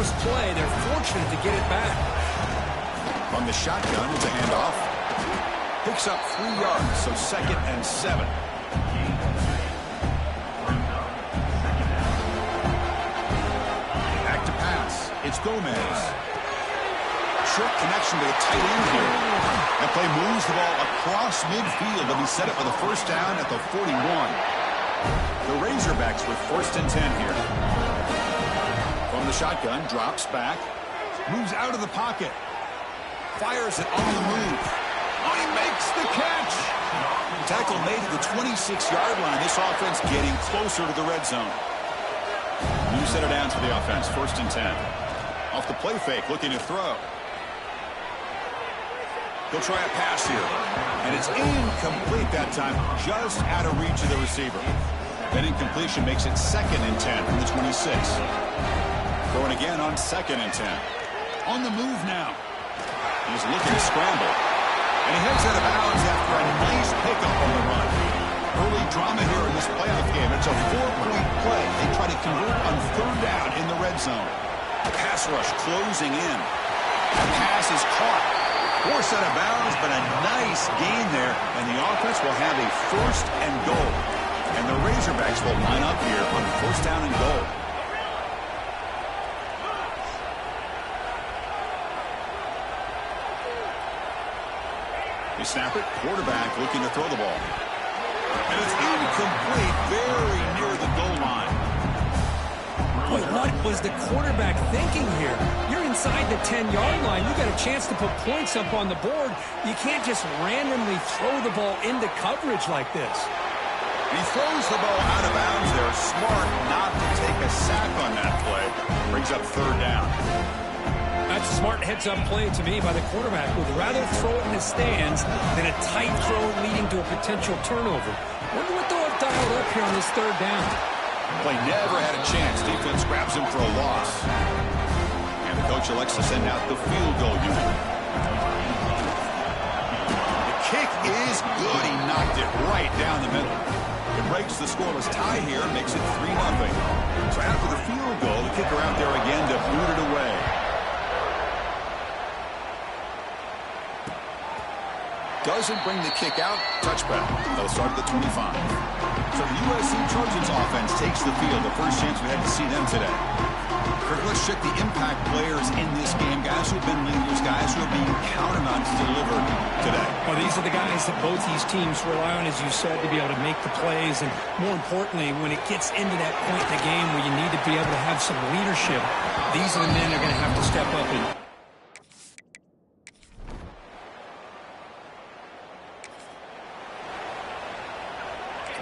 first play. They're fortunate to get it back. From the shotgun, it's a handoff. Picks up 3 yards, so 2nd and 7. Back to pass. It's Gomez. Short connection to the tight end here. That play moves the ball across midfield. They'll be set up for the first down at the 41. The Razorbacks with 1st and 10 here. From the shotgun, drops back. Moves out of the pocket. Fires it on the move. Oh, he makes the catch. Tackle made at the 26-yard line. This offense getting closer to the red zone. New set of downs for the offense. 1st and 10. Off the play fake, looking to throw. He'll try a pass here. And it's incomplete that time, just out of reach of the receiver. That incompletion makes it 2nd and 10 from the 26. Going again on 2nd and 10. On the move now. He's looking to scramble. And he heads out of bounds after a nice pickup on the run. Early drama here in this playoff game. It's a 4-point play. They try to convert on 3rd down in the red zone. Pass rush closing in. The pass is caught. Forced out of bounds, but a nice gain there. And the offense will have a 1st and goal. And the Razorbacks will line up here on 1st down and goal. They snap it. Quarterback looking to throw the ball. And it's incomplete, very near the goal line. Boy, what was the quarterback thinking here? You're inside the 10-yard line. You got a chance to put points up on the board. You can't just randomly throw the ball into coverage like this. He throws the ball out of bounds there. Smart not to take a sack on that play. Brings up 3rd down. That's a smart heads-up play to me by the quarterback. Would rather throw it in the stands than a tight throw leading to a potential turnover. Wonder what they'll have dialed up here on this 3rd down. Play never had a chance. Defense grabs him for a loss. And the coach elects to send out the field goal unit. The kick is good. He knocked it right down the middle. It breaks the scoreless tie here, makes it 3-0. So after the field goal, the kicker out there again to boot it away. Doesn't bring the kick out. Touchback. They'll start at the 25. So the USC Trojans offense takes the field. The first chance we had to see them today. Kirk, let's check the impact players in this game. Guys who have been leaders, guys who are being counted on to deliver today. Well, these are the guys that both these teams rely on, as you said, to be able to make the plays. And more importantly, when it gets into that point in the game where you need to be able to have some leadership, these are the men that are going to have to step up and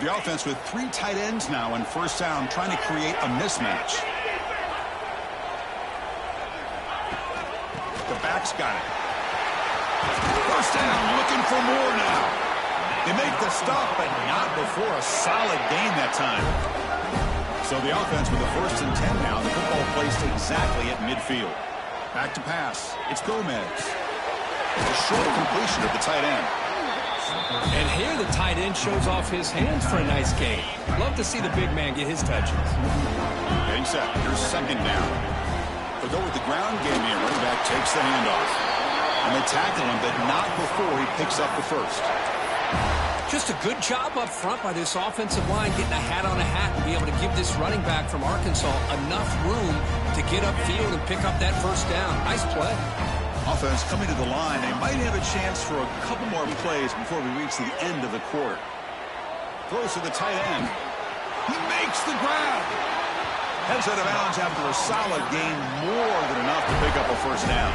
the offense with 3 tight ends now on 1st down, trying to create a mismatch. The back's got it. 1st down, looking for more now. They make the stop, but not before a solid gain that time. So the offense with the 1st and 10 now. The football placed exactly at midfield. Back to pass. It's Gomez. It's a short completion of the tight end. And here the tight end shows off his hands for a nice gain. Love to see the big man get his touches. Getting set. Here's 2nd down. They'll go with the ground game here. Running back takes the handoff. And they tackle him, but not before he picks up the 1st. Just a good job up front by this offensive line, getting a hat on a hat and be able to give this running back from Arkansas enough room to get upfield and pick up that 1st down. Nice play. Offense coming to the line. They might have a chance for a couple more plays before we reach the end of the quarter. Throws to the tight end. He makes the grab. Heads out of bounds after a solid gain, more than enough to pick up a 1st down.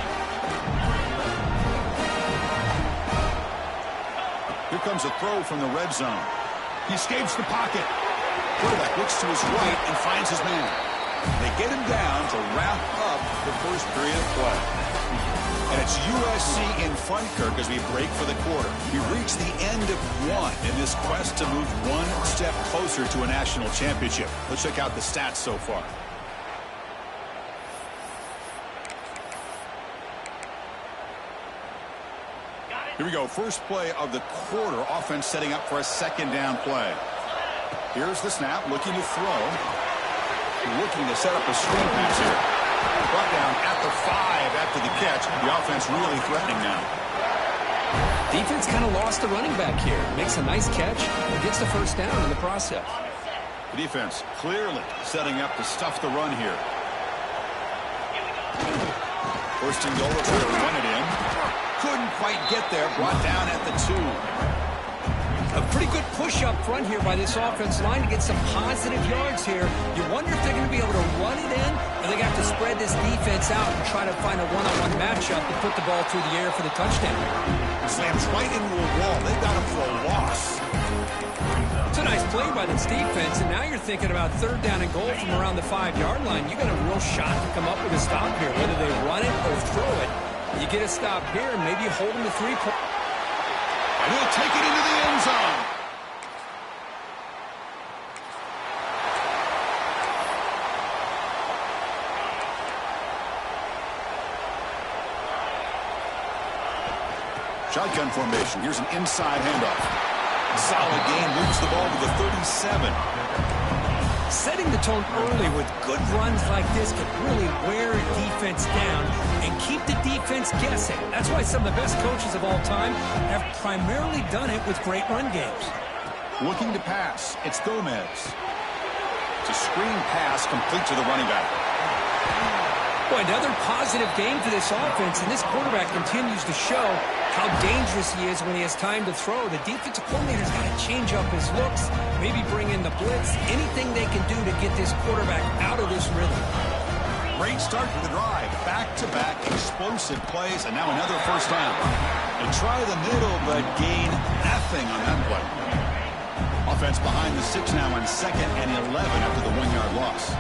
Here comes a throw from the red zone. He escapes the pocket. Quarterback looks to his right and finds his man. They get him down to wrap up the first period of play. And it's USC in front, Kirk, as we break for the quarter. We reach the end of one in this quest to move one step closer to a national championship. Let's check out the stats so far. Here we go. First play of the quarter. Offense setting up for a 2nd down play. Here's the snap. Looking to throw. Looking to set up a screen pass here. Brought down looks really threatening now. Defense kind of lost the running back here. Makes a nice catch and gets the first down in the process. The defense clearly setting up to stuff the run here. First and goal, if they'll run it in. Couldn't quite get there. Brought down at the 2. A pretty good push up front here by this offense line to get some positive yards here. You wonder if they're going to be able to run it in, or they're going to have to spread this defense out and try to find a one-on-one matchup to put the ball through the air for the touchdown. Slams right into a wall. They got him for a loss. It's a nice play by this defense, and now you're thinking about third down and goal from around the 5-yard line. You got a real shot to come up with a stop here, whether they run it or throw it. You get a stop here, and maybe you hold them to 3 points. And he'll take it into the end zone. Shotgun formation. Here's an inside handoff. Solid gain. Moves the ball to the 37. Setting the tone early with good runs like this can really wear a defense down and keep the defense guessing. That's why some of the best coaches of all time have primarily done it with great run games. Looking to pass. It's Gomez. It's a screen pass complete to the running back. Boy, another positive game for this offense, and this quarterback continues to show how dangerous he is when he has time to throw. The defensive coordinator's got to change up his looks, maybe bring in the blitz, anything they can do to get this quarterback out of this rhythm. Great start to the drive. Back-to-back explosive plays, and now another first down. They try the middle, but gain nothing on that play. Offense behind the 6 now on 2nd and 11 after the 1-yard loss.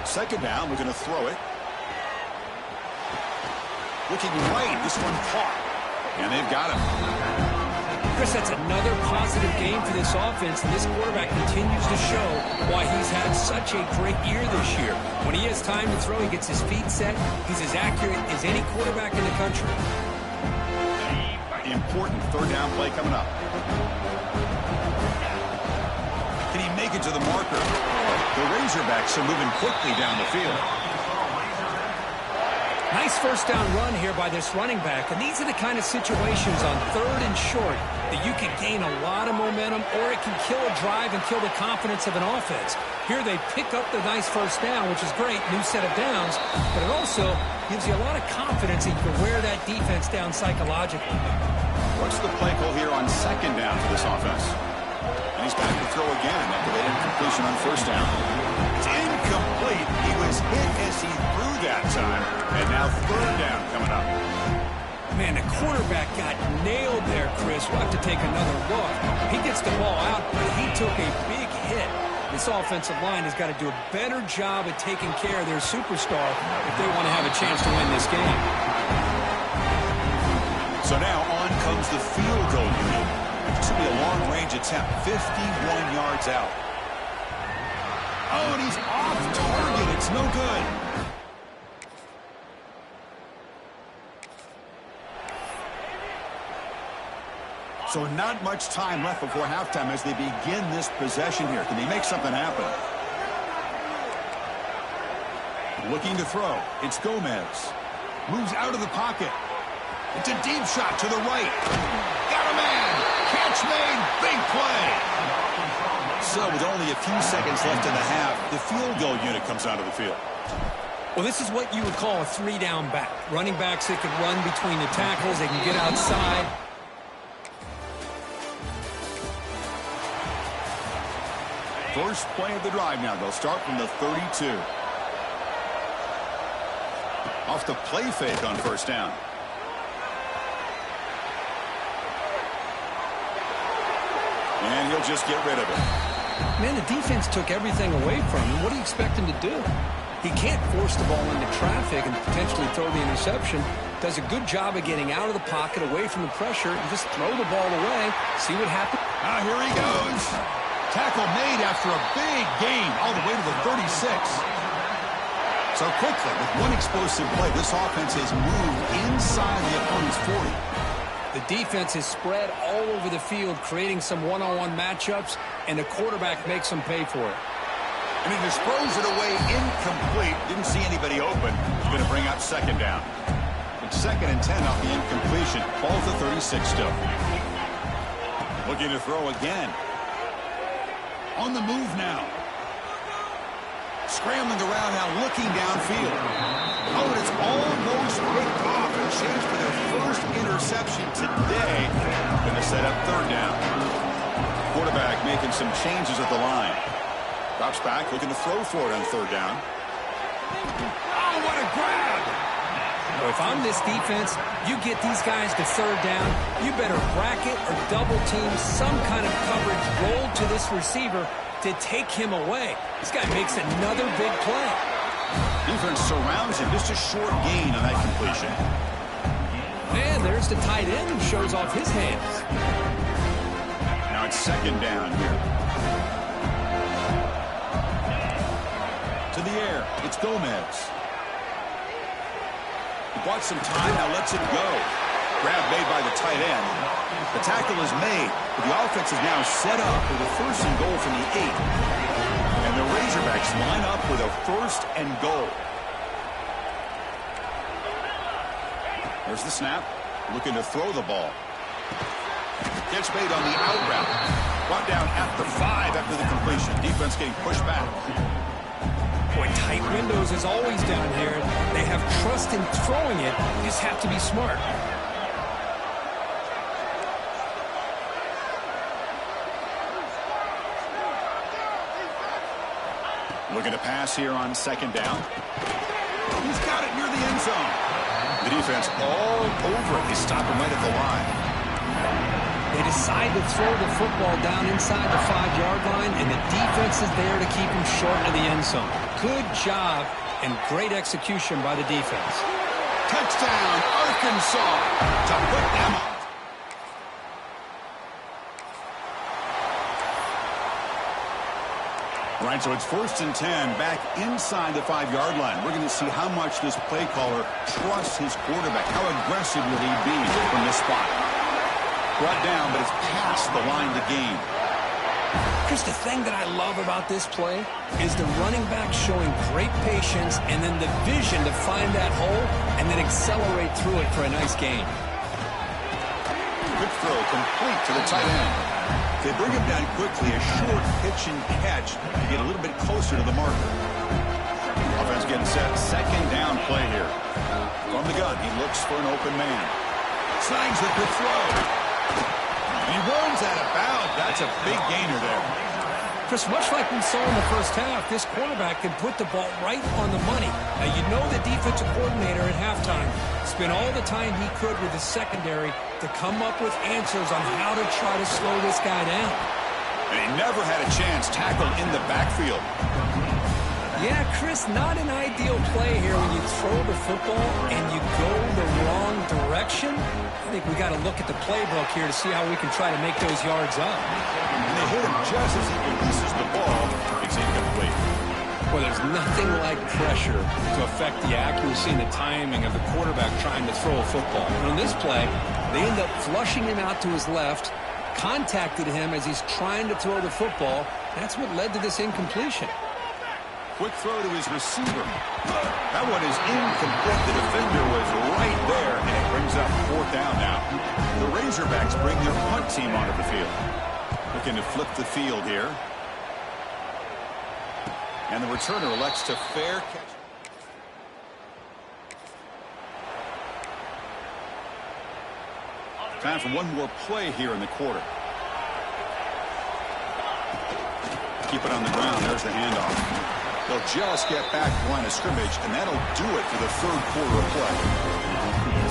Second down, we're going to throw it. Looking right, this one caught. And they've got him. Chris, that's another positive game for this offense, and this quarterback continues to show why he's had such a great year this year. When he has time to throw, he gets his feet set. He's as accurate as any quarterback in the country. Important third down play coming up. Can he make it to the marker? The Razorbacks are moving quickly down the field. Nice first down run here by this running back, and these are the kind of situations on 3rd and short that you can gain a lot of momentum, or it can kill a drive and kill the confidence of an offense. Here they pick up the nice first down, which is great, new set of downs, but it also gives you a lot of confidence that you can wear that defense down psychologically. What's the play call here on 2nd down for this offense? And he's back to throw again after the incompletion on 1st down. It's incomplete. He was hit as he threw that time. And now 3rd down coming up. Man, the quarterback got nailed there, Chris. We'll have to take another look. He gets the ball out, but he took a big hit. This offensive line has got to do a better job at taking care of their superstar if they want to have a chance to win this game. So now on comes the field goal unit. This will be a long-range attempt, 51 yards out. Oh, and he's off target. It's no good. So not much time left before halftime as they begin this possession here. Can they make something happen? Looking to throw. It's Gomez. Moves out of the pocket. It's a deep shot to the right. Got a man. Catch made. Big play. So with only a few seconds left in the half, the field goal unit comes out of the field. Well, this is what you would call a 3-down back. Running backs that can run between the tackles. They can get outside. First play of the drive now. They'll start from the 32. Off the play fake on 1st down. And he'll just get rid of it. Man, the defense took everything away from him. What do you expect him to do? He can't force the ball into traffic and potentially throw the interception. Does a good job of getting out of the pocket, away from the pressure, and just throw the ball away. See what happens. Ah, here he goes. Tackle made after a big gain all the way to the 36. So quickly, with one explosive play, this offense has moved inside the opponent's 40. The defense is spread all over the field, creating some one-on-one matchups, and the quarterback makes them pay for it. And he just throws it away incomplete. Didn't see anybody open. He's going to bring up 2nd down. The Second and 10 off the incompletion. Ball at the 36 still. Looking to throw again. On the move now. Scrambling around now, looking downfield. Oh, and it's almost picked off. A chance for their first interception today. Going to set up third down. Quarterback making some changes at the line. Drops back, looking to throw for it on third down. Oh, what a grab! If I'm this defense, you get these guys to third down, you better bracket or double team some kind of coverage roll to this receiver to take him away. This guy makes another big play. Defense surrounds him. Just a short gain on that completion. And there's the tight end who shows off his hands. Now it's second down here. To the air. It's Gomez. He bought some time, now lets it go. Grab made by the tight end. The tackle is made, but the offense is now set up with a first and goal from the 8. And the Razorbacks line up with a first and goal. There's the snap. Looking to throw the ball. Catch made on the out route. Brought down at the 5 after the completion. Defense getting pushed back. Boy, tight windows is always down here. They have trust in throwing it. You just have to be smart. Looking to pass here on second down. He's got it near the end zone. The defense all over it. They stop him right at the line. They decide to throw the football down inside the 5-yard line, and the defense is there to keep him short of the end zone. Good job and great execution by the defense. Touchdown, Arkansas, to put them up. All right, so it's first and 10 back inside the 5-yard line. We're going to see how much this play caller trusts his quarterback. How aggressive will he be from this spot? Brought down, but it's past the line to gain. Chris, the thing that I love about this play is the running back showing great patience and then the vision to find that hole and then accelerate through it for a nice gain. Good throw, complete to the tight end. They bring him down quickly, a short pitch and catch to get a little bit closer to the marker. Offense getting set, second down play here. From the gun, he looks for an open man. Slangs a good throw. He runs out of bounds. That's a big gainer there. Chris, much like we saw in the first half, this quarterback can put the ball right on the money. Now, you know the defensive coordinator at halftime spent all the time he could with the secondary to come up with answers on how to try to slow this guy down. And he never had a chance tackled in the backfield. Yeah, Chris, not an ideal play here when you throw the football and you go the wrong direction. I think we got to look at the playbook here to see how we can try to make those yards up. And they hit him just as he releases the ball. It's incomplete. Well, there's nothing like pressure to affect the accuracy and the timing of the quarterback trying to throw a football. And on this play, they end up flushing him out to his left, contacted him as he's trying to throw the football. That's what led to this incompletion. Quick throw to his receiver. That one is incomplete. The defender was right there, and it brings up fourth down now. The Razorbacks bring their punt team onto the field. Looking to flip the field here. And the returner elects to fair catch. Time for one more play here in the quarter. Keep it on the ground. There's the handoff. They'll just get back to the line of scrimmage, and that'll do it for the third quarter of play.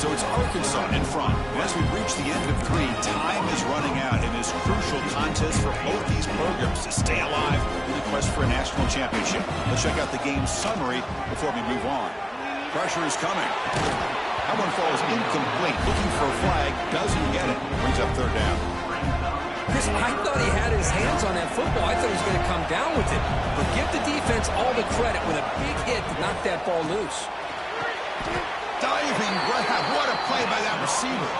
So it's Arkansas in front. And as we reach the end of 3, time is running out in this crucial contest for both these programs to stay alive in the quest for a national championship. Let's check out the game summary before we move on. Pressure is coming. That one falls incomplete. Looking for a flag, doesn't get it. Brings up third down. Chris, I thought he had his hands on that football. I thought he was going to come down with it. But give the defense all the credit with a big hit to knock that ball loose. Diving grab. What a play by that receiver.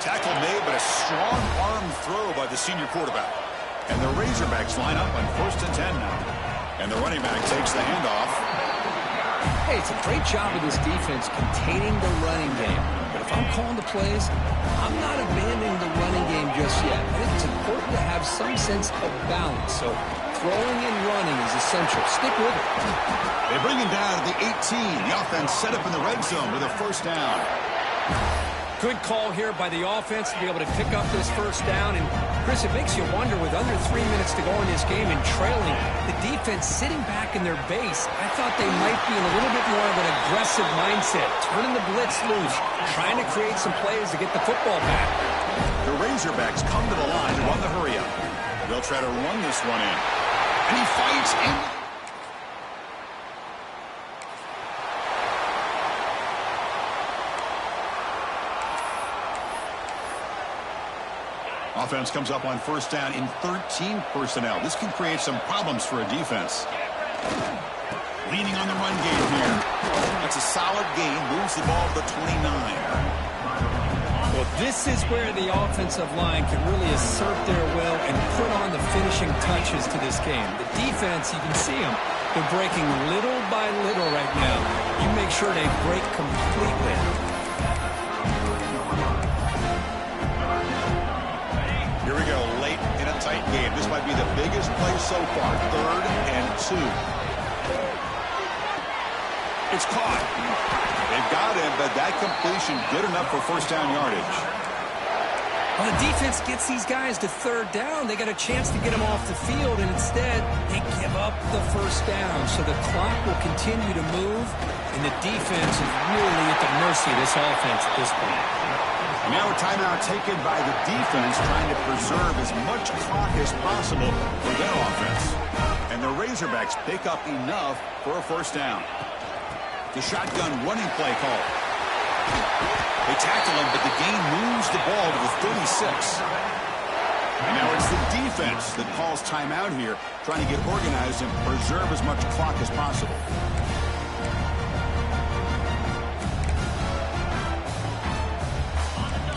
Tackle made, but a strong arm throw by the senior quarterback. And the Razorbacks line up on first and 10 now. And the running back takes the handoff. Hey, it's a great job of this defense containing the running game. But if I'm calling the plays, I'm not abandoning the running game just yet. I think it's important to have some sense of balance. So throwing and running is essential. Stick with it. They bring him down to the 18. The offense set up in the red zone with a first down. Good call here by the offense to be able to pick up this first down. And, Chris, it makes you wonder, with under 3 minutes to go in this game and trailing, the defense sitting back in their base, I thought they might be in a little bit more of an aggressive mindset, turning the blitz loose, trying to create some plays to get the football back. The Razorbacks come to the line to run the hurry-up. They'll try to run this one in. And he fights in. Offense comes up on first down in 13 personnel. This can create some problems for a defense. Leaning on the run game here. That's a solid gain. Moves the ball to the 29. Well, this is where the offensive line can really assert their will and put on the finishing touches to this game. The defense, you can see them. They're breaking little by little right now. You make sure they break completely. Here we go, late in a tight game. This might be the biggest play so far. 3rd and 2. It's caught. They've got him, but that completion good enough for first down yardage. Well, the defense gets these guys to 3rd down. They got a chance to get them off the field, and instead they give up the first down. So the clock will continue to move, and the defense is really at the mercy of this offense at this point. Now a timeout taken by the defense, trying to preserve as much clock as possible for their offense. And the Razorbacks pick up enough for a first down. The shotgun running play call. They tackle him, but the gain moves the ball to the 36. And now it's the defense that calls timeout here, trying to get organized and preserve as much clock as possible.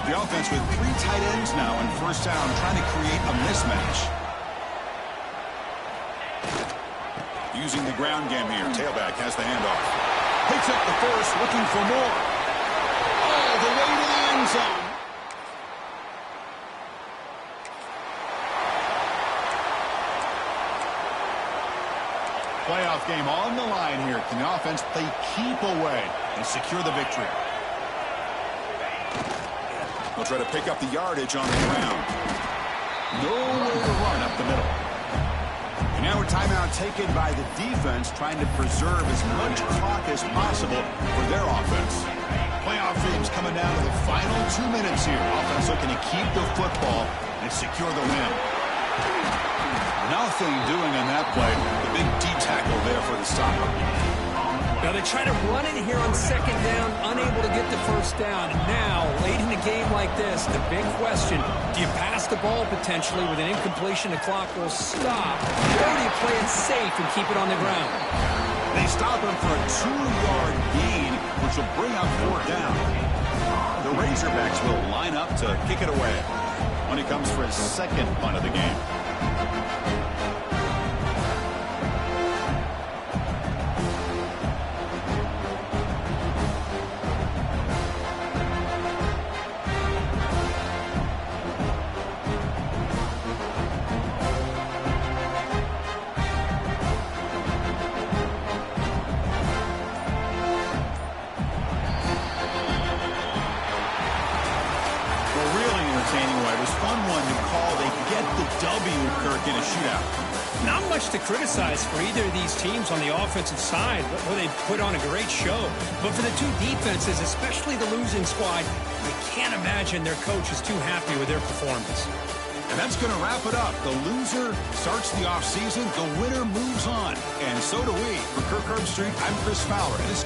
The offense with 3 tight ends now on first down, trying to create a mismatch. Using the ground game here. Tailback has the handoff. Picks up the first, looking for more. All the way to the end zone. Playoff game on the line here. Can the offense play keep away and secure the victory? They'll try to pick up the yardage on the ground. Nowhere to run up the middle. And now a timeout taken by the defense, trying to preserve as much clock as possible for their offense. Playoff games coming down to the final 2 minutes here. Offense looking to keep the football and secure the win. Nothing doing on that play. The big D tackle there for the stop. Now they try to run it here on 2nd down, unable to get the first down. And now, late in a game like this, the big question, do you pass the ball potentially with an incompletion? The clock will stop. Or do you play it safe and keep it on the ground? They stop him for a 2-yard gain, which will bring up 4th down. The Razorbacks will line up to kick it away when he comes for his 2nd punt of the game. In a shootout. Not much to criticize for either of these teams on the offensive side, where they put on a great show. But for the two defenses, especially the losing squad, you can't imagine their coach is too happy with their performance. And that's going to wrap it up. The loser starts the offseason. The winner moves on. And so do we. For Kirk Herbstreit, I'm Chris Fowler. And this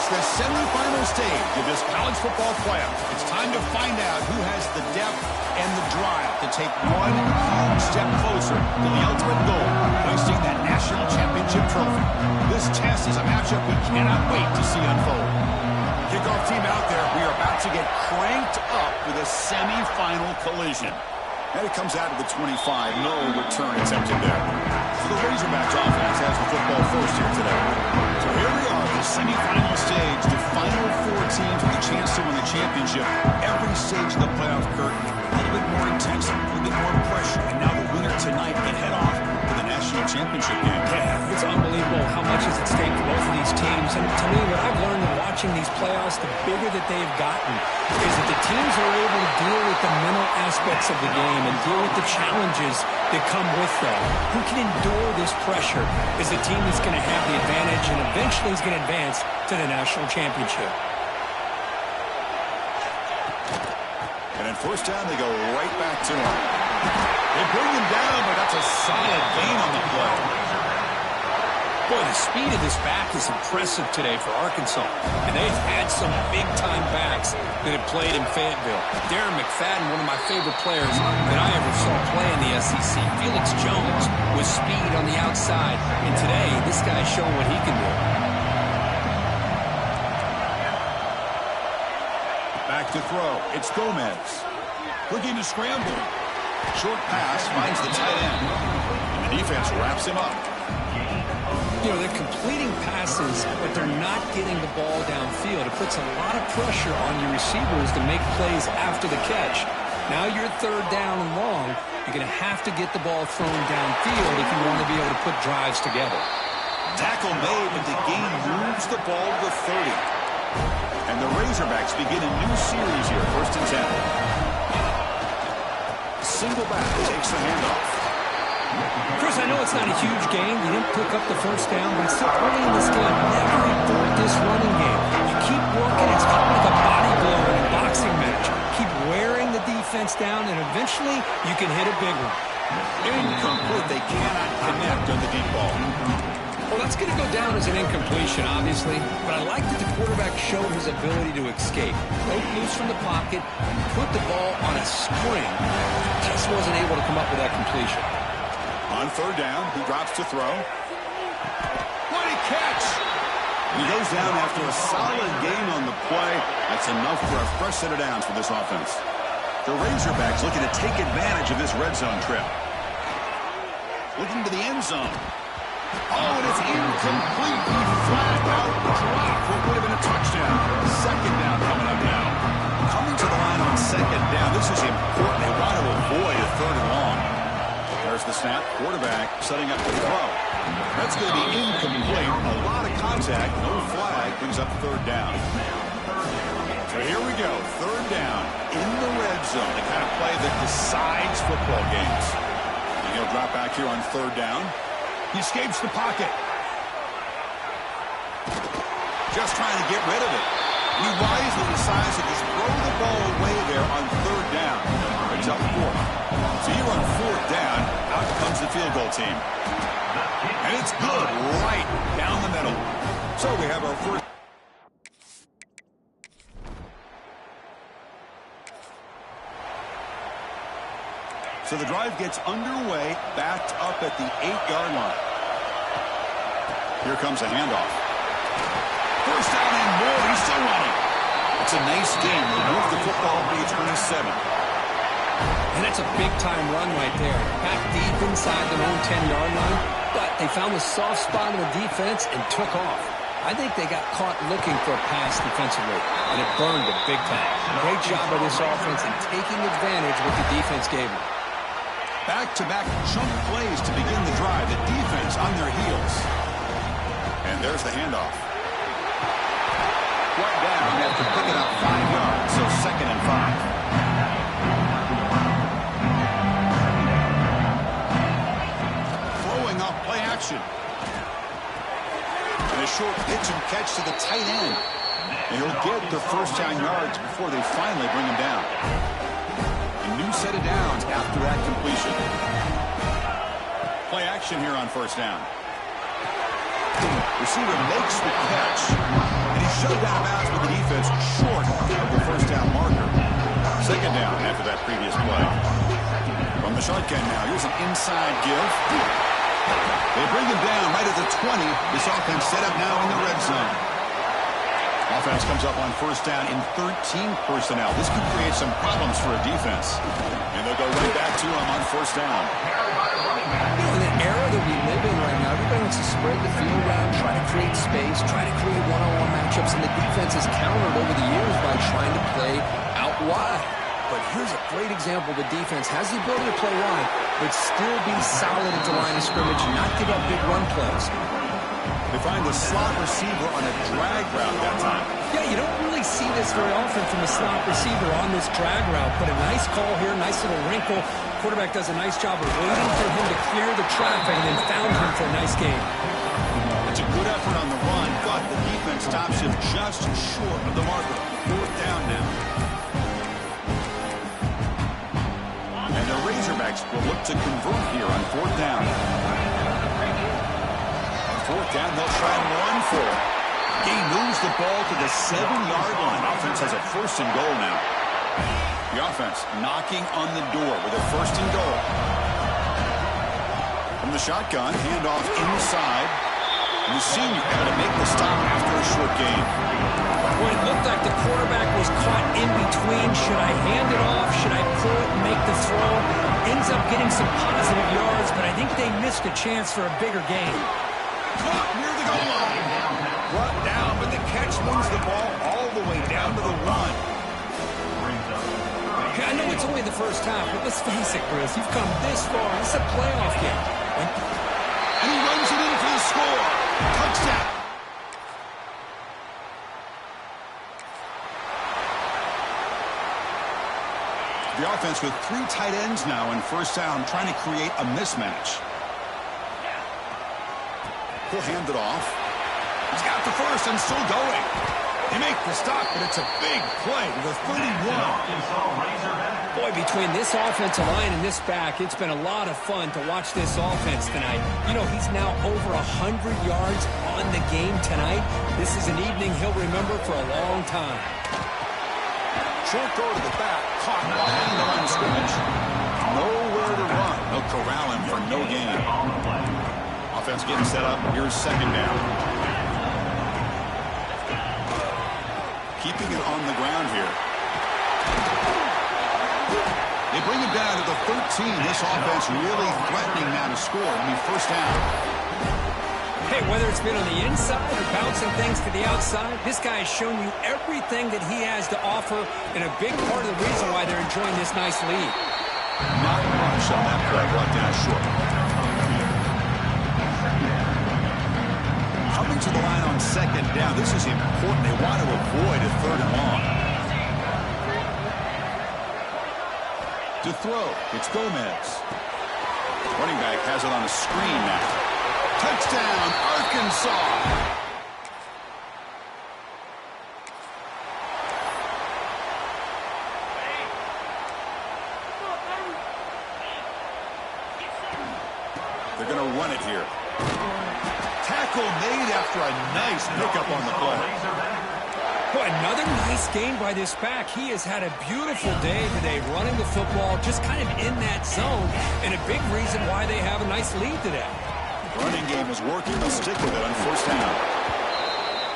It's the semifinal stage of this college football playoff. It's time to find out who has the depth and the drive to take one huge step closer to the ultimate goal, hoisting that national championship trophy. This test is a matchup we cannot wait to see unfold. Kickoff team out there. We are about to get cranked up with a semifinal collision. And it comes out to the 25. No return attempted there. So the Razorbacks offense has the football first here today. So here we are, the semifinal stage. The final four teams with a chance to win the championship. Every stage of the playoff, Kurt, a little bit more intense, a little bit more pressure. And now the winner tonight can head off to the national championship game. Yeah, it's unbelievable how much is at stake for both of these teams. And to me, what I've learned in watching these playoffs, the bigger that they've gotten, is that the teams are able to deal with the mental aspects of the game and deal with the challenges that come with that. Who can endure this pressure is the team that's going to have the advantage and eventually is going to advance to the national championship. And then first down, they go right back to him. They bring him down, but that's a solid gain on the play. Boy, the speed of this back is impressive today for Arkansas. And they've had some big-time backs that have played in Fayetteville. Darren McFadden, one of my favorite players that I ever saw play in the SEC. Felix Jones with speed on the outside. And today, this guy's showing what he can do. Back to throw. It's Gomez. Looking to scramble. Short pass finds the tight end. And the defense wraps him up. You know, they're completing passes, but they're not getting the ball downfield. It puts a lot of pressure on your receivers to make plays after the catch. Now you're third down and long. You're going to have to get the ball thrown downfield if you want to be able to put drives together. Tackle made, but the gain moves the ball to the 30. And the Razorbacks begin a new series here, 1st and 10. Single back takes the handoff. Chris, I know it's not a huge game. You didn't pick up the first down, but it's still early in this game. Never invert this running game. You keep working. It's kind of like a body blow in a boxing match. Keep wearing the defense down, and eventually you can hit a big one. Incomplete. They cannot connect on the deep ball. Well, that's going to go down as an incompletion, obviously, but I like that the quarterback showed his ability to escape. Broke loose from the pocket, put the ball on a string, just wasn't able to come up with that completion. On third down, he drops to throw. What a catch! He goes down after a solid gain on the play. That's enough for a fresh set of downs for this offense. The Razorbacks looking to take advantage of this red zone trip. Looking to the end zone. Oh, and it's incomplete. He flat out dropped what would have been a touchdown. Second down coming up now. Coming to the line on second down. This is important. They want to avoid a third and long. There's the snap. Quarterback setting up the throw. That's going to be incomplete. A lot of contact. No flag. Brings up third down. So here we go. Third down in the red zone. The kind of play that decides football games. And he'll drop back here on third down. He escapes the pocket. Just trying to get rid of it. He wisely decides to just throw the ball away there on third down. Brings up fourth. So you're on fourth down. Out comes the field goal team. And it's good right down the middle. So we have our first. So the drive gets underway, backed up at the 8-yard line. Here comes a handoff. First down and more. He's still running. It's a nice game. They move the football to the 27. And that's a big-time run right there. Back deep inside their own 10-yard line, but they found the soft spot in the defense and took off. I think they got caught looking for a pass defensively, and it burned them big time. Great job by this offense in taking advantage of what the defense gave them. Back-to-back chunk plays to begin the drive. The defense on their heels. And there's the handoff. Right down after picking up 5 yards, so 2nd and 5. Throwing off play action. And a short pitch and catch to the tight end. And he'll get the first down yards before they finally bring him down. A new set of downs after that completion. Play action here on first down. Receiver makes the catch, and he's shoved out of bounds with the defense short of the first down marker. Second down after that previous play. From the shotgun now, here's an inside give. They bring him down right at the 20. This offense set up now in the red zone. Offense comes up on first down in 13 personnel. This could create some problems for a defense. And they'll go right back to him on first down. In the era that we live in right now, everybody wants to spread the field around, try to create space, try to create one-on-one matchups, and the defense has countered over the years by trying to play out wide. But here's a great example. The defense has the ability to play wide, but still be solid at the line of scrimmage and not give up big run plays. They find the slot receiver on a drag route that time. Yeah, you don't really see this very often from a slot receiver on this drag route, but a nice call here, nice little wrinkle. Quarterback does a nice job of waiting for him to clear the traffic and then found him for a nice gain. It's a good effort on the run, but the defense stops him just short of the marker. Fourth down now. And the Razorbacks will look to convert here on fourth down. Fourth down, they'll try and run for it. He moves the ball to the 7-yard line. Offense has a first and goal now. The offense knocking on the door with a first and goal. From the shotgun, handoff inside. And the senior able to make the stop after a short gain. Well, it looked like the quarterback was caught in between. Should I hand it off? Should I pull it and make the throw? Ends up getting some positive yards, but I think they missed a chance for a bigger gain. Caught near the goal line. Brought down, but the catch moves the ball all the way down to the 1. I know it's only the first half, but let's face it, Chris. You've come this far. It's a playoff game. And he runs it in for the score. Touchdown. The offense with 3 tight ends now in first down, trying to create a mismatch. He'll hand it off. He's got the first and still going. They make the stop, but it's a big play to the 31. Boy, between this offensive line and this back, it's been a lot of fun to watch this offense tonight. You know, he's now over 100 yards on the game tonight. This is an evening he'll remember for a long time. Short go to the back, caught behind the line of scrimmage. Nowhere to run. They'll corral him for no gain. Offense getting set up. Here's second down. Keeping it on the ground here. They bring him down to the 13. This offense really threatening now to score. It'll be first down. Hey, whether it's been on the inside or bouncing things to the outside, this guy has shown you everything that he has to offer, and a big part of the reason why they're enjoying this nice lead. Not much on that play, brought down short. Coming to the line on second down. This is important. They want to avoid a third and long. To throw, it's Gomez. Running back has it on a screen now. Touchdown, Arkansas. They're going to run it here. Tackle made after a nice pickup on the play. Boy, another nice game by this back. He has had a beautiful day today running the football, just kind of in that zone, and a big reason why they have a nice lead today. Running game is working. They'll stick with it on first down.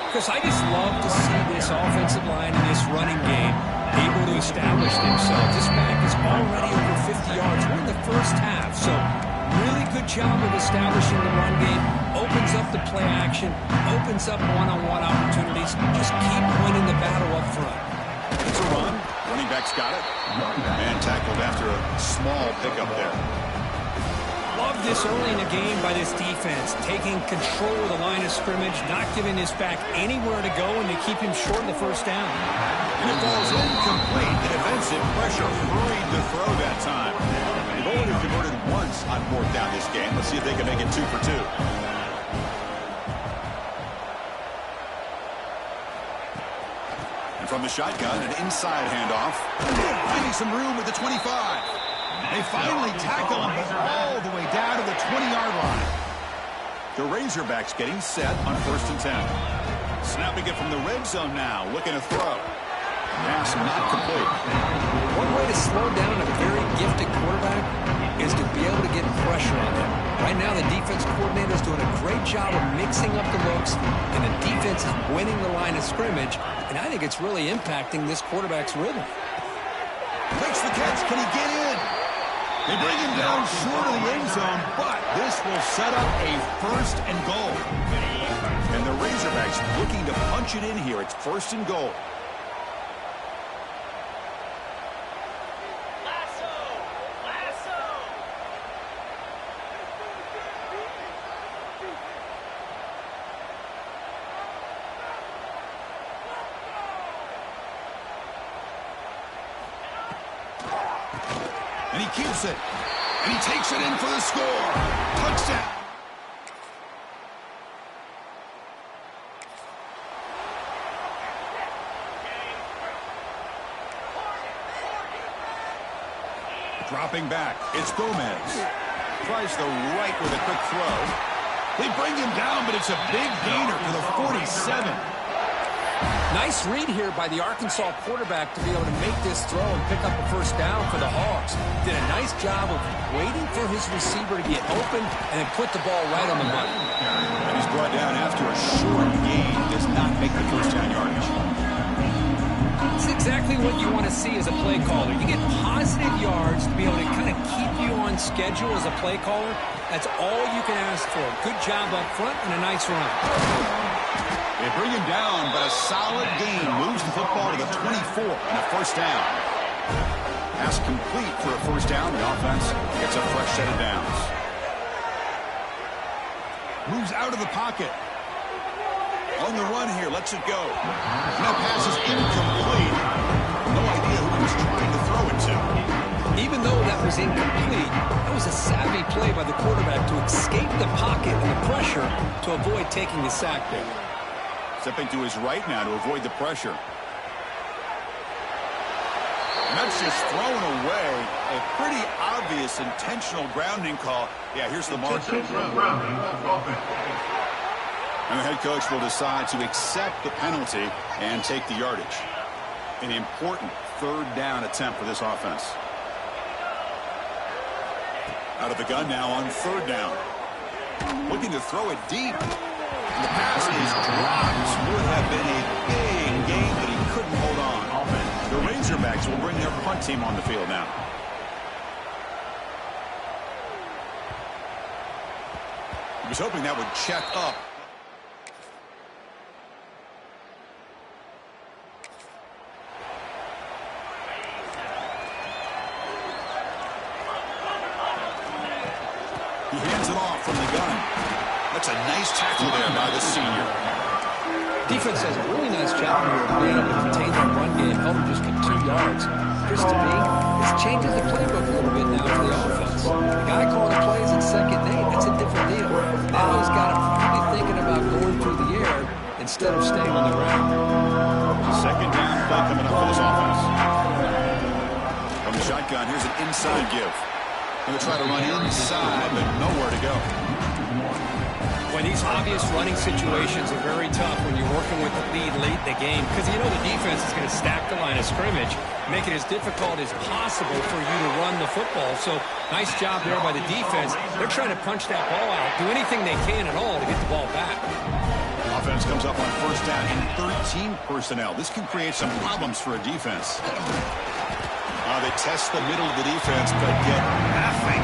Because I just love to see this offensive line and this running game able to establish themselves. This back is already over 50 yards. We're in the first half, so really good job of establishing the run game. Opens up the play action, opens up one-on-one opportunities. Just keep winning the battle up front. It's a run. Running back's got it. And tackled after a small pickup there. Love this early in the game by this defense, taking control of the line of scrimmage, not giving this back anywhere to go, and they keep him short of the first down. And it falls incomplete. The defensive pressure hurried to throw that time. They've only converted once on fourth down this game. Let's see if they can make it 2 for 2. And from the shotgun, an inside handoff. Finding some room at the 25. They finally tackle him all the way down to the 20-yard line. The Razorbacks getting set on 1st and 10. Snapping it from the red zone now, looking to throw. Pass not complete. One way to slow down a very gifted quarterback is to be able to get pressure on them. Right now, the defense coordinator is doing a great job of mixing up the looks, and the defense is winning the line of scrimmage, and I think it's really impacting this quarterback's rhythm. Makes the catch. Can he get in? They bring him down short of the end zone, but this will set up a 1st and goal. And the Razorbacks looking to punch it in here. It's 1st and goal. And he keeps it. And he takes it in for the score. Touchdown. Dropping back. It's Gomez. Tries the right with a quick throw. They bring him down, but it's a big gainer to the 47. Nice read here by the Arkansas quarterback to be able to make this throw and pick up a 1st down for the Hogs. Did a nice job of waiting for his receiver to get open and then put the ball right on the money. And he's brought down after a short gain. Does not make the 1st down yardage. It's exactly what you want to see as a play caller. You get positive yards to be able to kind of keep you on schedule as a play caller. That's all you can ask for. Good job up front and a nice run. They bring him down, but a solid gain moves the football to the 24 and a 1st down. Pass complete for a 1st down. The offense gets a fresh set of downs. Moves out of the pocket. On the run here, lets it go. Now pass is incomplete. No idea who he was trying to throw it to. Even though that was incomplete, that was a savvy play by the quarterback to escape the pocket and the pressure to avoid taking the sack there. Stepping to his right now to avoid the pressure. And that's just thrown away. A pretty obvious intentional grounding call. Yeah, here's the marker. And the head coach will decide to accept the penalty and take the yardage. An important 3rd down attempt for this offense. Out of the gun now on 3rd down. Looking to throw it deep. And the pass is dropped. Would have been a big gain, but he couldn't hold on. The Razorbacks will bring their punt team on the field now. He was hoping that would check up. He hands it off from the gun. That's a nice tackle there by the senior. Defense does a really nice job here of being able to contain that run game, help him just get 2 yards. Chris, to me, this changes the playbook a little bit now for the offense. The guy calling the plays in 2nd and 8, that's a different deal. Now he's got him probably thinking about going through the air instead of staying on the ground. 2nd down play coming up for this offense. From the shotgun, here's an inside give. Going to try to run inside, but nowhere to go. When these obvious running situations are very tough when you're working with the lead late in the game, because you know the defense is going to stack the line of scrimmage, make it as difficult as possible for you to run the football. So nice job there by the defense. They're trying to punch that ball out, do anything they can at all to get the ball back. Offense comes up on 1st down and 13 personnel. This can create some problems for a defense. They test the middle of the defense, but get nothing.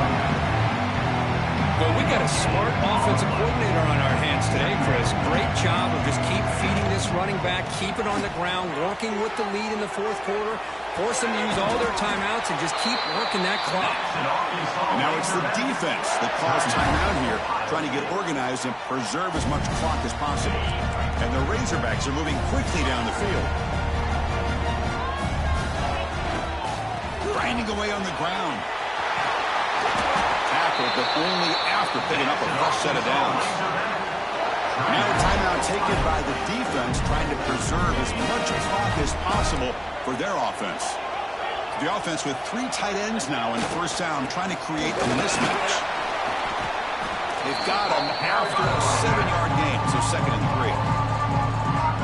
Well, we got a smart offensive coordinator on our hands today, Chris. Great job of just keep feeding this running back, keep it on the ground, working with the lead in the 4th quarter, force them to use all their timeouts, and just keep working that clock. And now it's the defense that calls timeout here, trying to get organized and preserve as much clock as possible. And the Razorbacks are moving quickly down the field. Grinding away on the ground. Tackled, but only after picking up a fresh set of downs. Now a timeout taken by the defense, trying to preserve as much clock as possible for their offense. The offense with 3 tight ends now in 1st down, trying to create a mismatch. They've got him after a 7-yard gain, so 2nd and 3.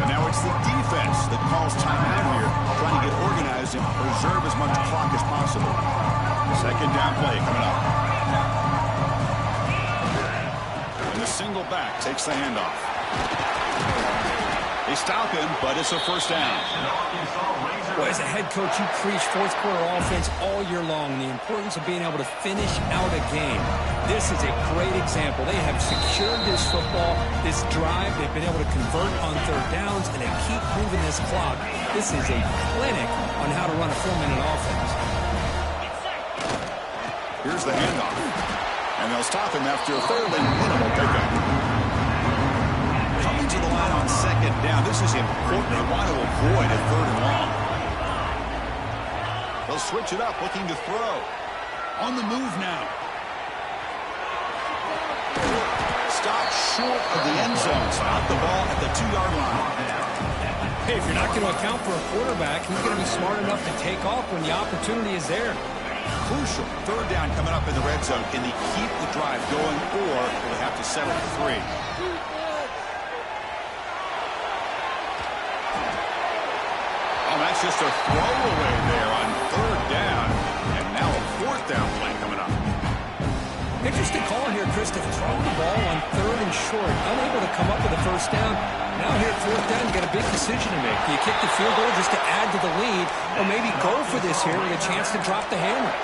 And now it's the defense that calls timeout here, trying to get organized and preserve as much clock as possible. 2nd down play coming up. And the single back takes the handoff. They stop him, but it's a 1st down. Well, as a head coach, you preach fourth quarter offense all year long, the importance of being able to finish out a game. This is a great example. They have secured this football, this drive. They've been able to convert on 3rd downs, and they keep moving this clock. This is a clinic on how to run a 4-minute offense. Here's the handoff. And they'll stop him after a fairly minimal pickup. Coming to the line on 2nd down. This is important. They want to avoid a 3rd and long. They'll switch it up, looking to throw. On the move now. Stop short of the end zone. Stop the ball at the 2-yard line. Hey, if you're not going to account for a quarterback, he's going to be smart enough to take off when the opportunity is there. Crucial 3rd down coming up in the red zone. Can they keep the drive going, or will they have to settle for 3? Oh, that's just a throwaway there on 3rd down. And now a 4th down play coming up. Interesting call here, Chris, to throw the ball on 3rd and short. Unable to come up with a 1st down. Now here at 4th down, you got a big decision to make. Do you kick the field goal just to add to the lead, or maybe go for this here with a chance to drop the hammer?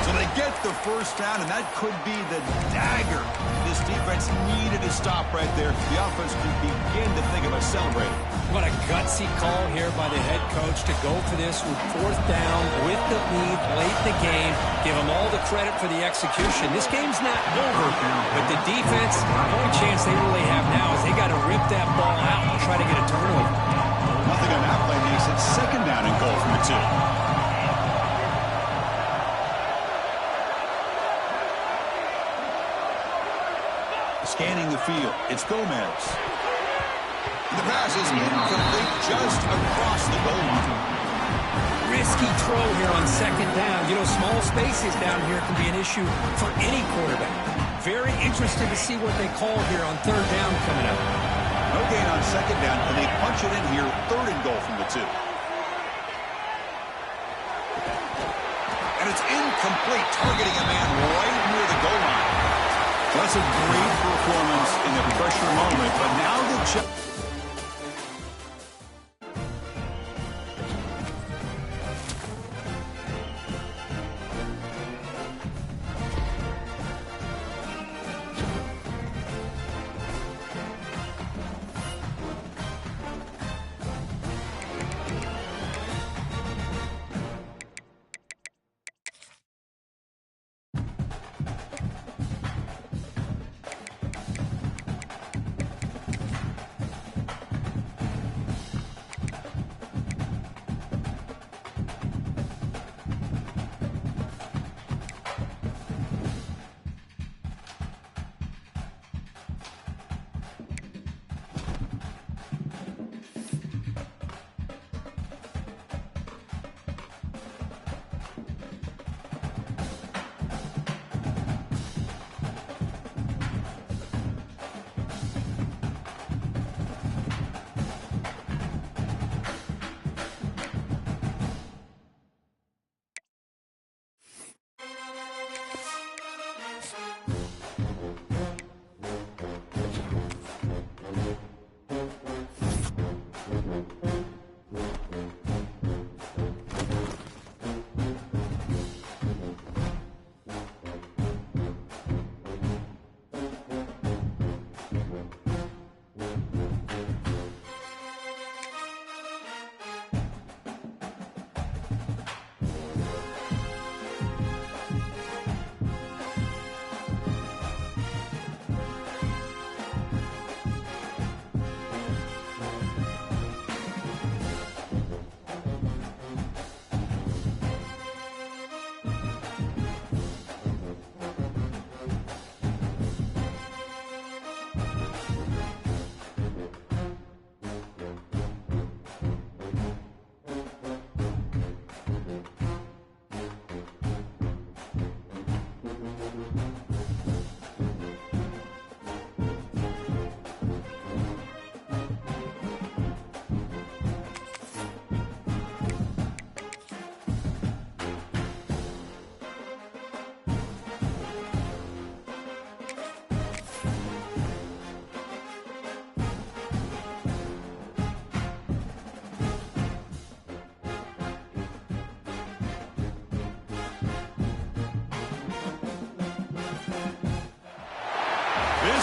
So they get the 1st down, and that could be the dagger this defense needed to stop right there. The offense can begin to think about celebrating. What a gutsy call here by the head coach to go for this with 4th down with the lead late in the game. Give them all the credit for the execution. This game's not over, but the defense, the only chance they really have now is they got to rip that ball out and try to get a turnover. Nothing on that play makes it 2nd down and goal from the 2. Scanning the field, it's Gomez. The pass is incomplete just across the goal line. Risky throw here on 2nd down. You know, small spaces down here can be an issue for any quarterback. Very interested to see what they call here on 3rd down coming up. No gain on 2nd down, and they punch it in here, 3rd and goal from the 2. And it's incomplete, targeting a man right near the goal line. That's a great performance in the pressure moment, but now the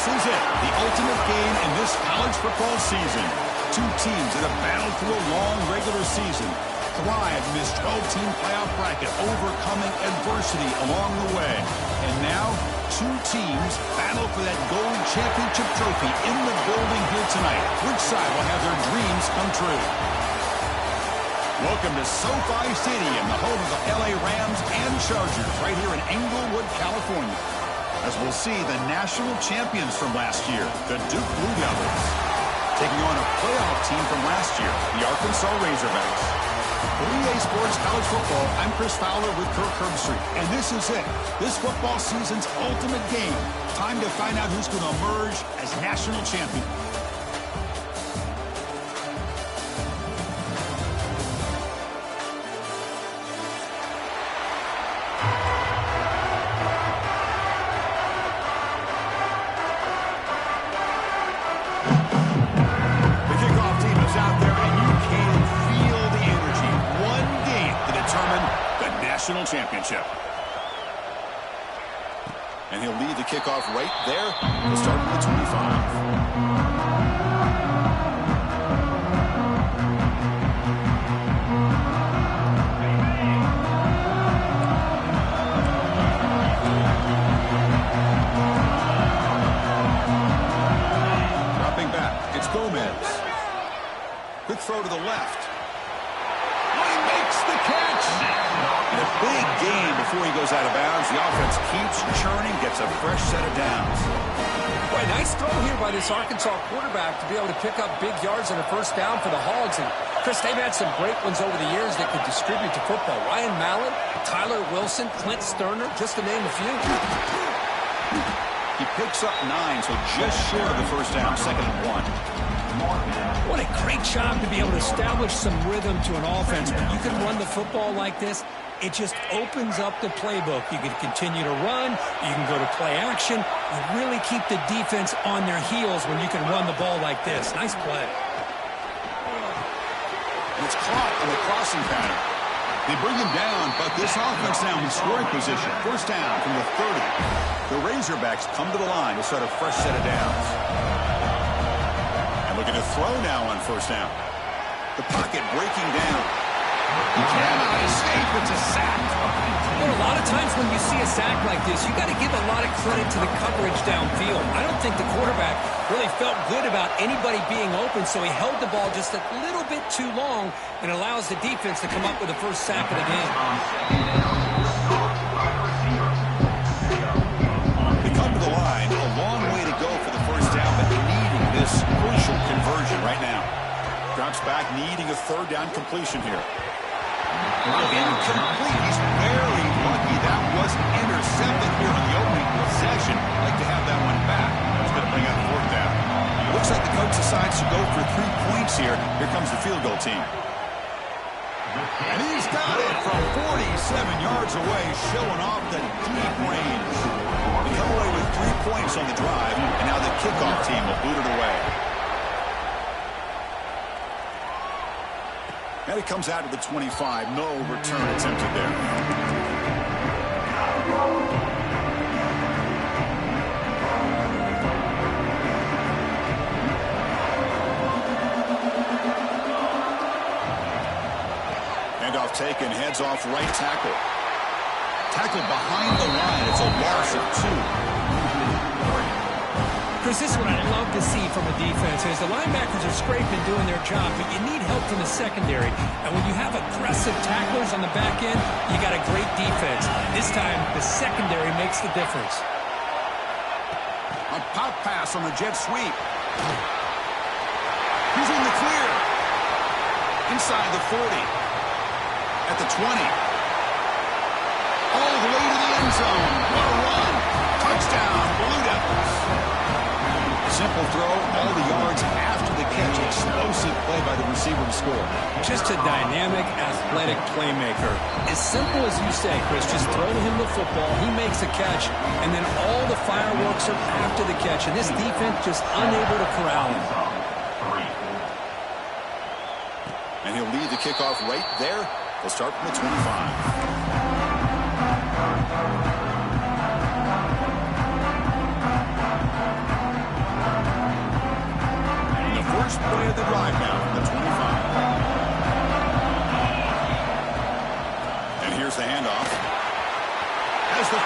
This is it, the ultimate game in this college football season. Two teams that have battled through a long regular season, thrived in this 12-team playoff bracket, overcoming adversity along the way. And now, two teams battle for that gold championship trophy in the building here tonight. Which side will have their dreams come true? Welcome to SoFi Stadium, the home of the LA Rams and Chargers, right here in Inglewood, California. As we'll see the national champions from last year, the Duke Blue Devils, taking on a playoff team from last year, the Arkansas Razorbacks. For EA Sports College Football, I'm Chris Fowler with Kirk Herbstreit, and this is it, this football season's ultimate game. Time to find out who's going to emerge as national champion. Championship. And he'll lead the kickoff right there. We'll start from the 25. Dropping back, it's Gomez. Quick throw to the left. He makes the catch. And a big gain before he goes out of bounds. The offense keeps churning, gets a fresh set of downs. Boy, nice throw here by this Arkansas quarterback to be able to pick up big yards and a first down for the Hogs. And, Chris, they've had some great ones over the years that could distribute the football. Ryan Mallett, Tyler Wilson, Clint Sterner, just to name a few. He picks up 9, so just short of the first down, 2nd and 1. What a great job to be able to establish some rhythm to an offense. When you can run the football like this, it just opens up the playbook. You can continue to run. You can go to play action. You really keep the defense on their heels when you can run the ball like this. Nice play. And it's caught on the crossing pattern. They bring him down, but this offense now in scoring position. First down from the 30. The Razorbacks come to the line to start a fresh set of downs. And looking to throw now on first down. The pocket breaking down. He cannot escape. It's a sack. You know, a lot of times when you see a sack like this, you got to give a lot of credit to the coverage downfield. I don't think the quarterback really felt good about anybody being open, so he held the ball just a little bit too long and allows the defense to come up with the first sack of the game. They come to the line, a long way to go for the first down, but needing this crucial conversion right now. Drops back, needing a third down completion here. Incomplete. He's very lucky that was intercepted here in the opening possession. Like to have that one back. That's going to bring out a fourth down. Looks like the coach decides to go for 3 points here. Here comes the field goal team. And he's got it from 47 yards away, showing off the deep range. They come away with 3 points on the drive, and now the kickoff team will boot it away. And it comes out to the 25. No return attempted there. Handoff taken, heads off right tackle. Tackle behind the line. It's a loss of 2. Chris, this is what I love to see from a defense is the linebackers are scraping doing their job, but you need help from the secondary. And when you have aggressive tacklers on the back end, you got a great defense. This time, the secondary makes the difference. A pop pass on the jet sweep. He's in the clear. Inside the 40. At the 20. All the way to the end zone. What a run. Touchdown, Blue Devils. Simple throw, all the yards after the catch. Explosive play by the receiver to score. Just a dynamic, athletic playmaker. As simple as you say, Chris, just throw him the football, he makes a catch, and then all the fireworks are after the catch. And this defense just unable to corral him. And he'll lead the kickoff right there. He'll start from the 25.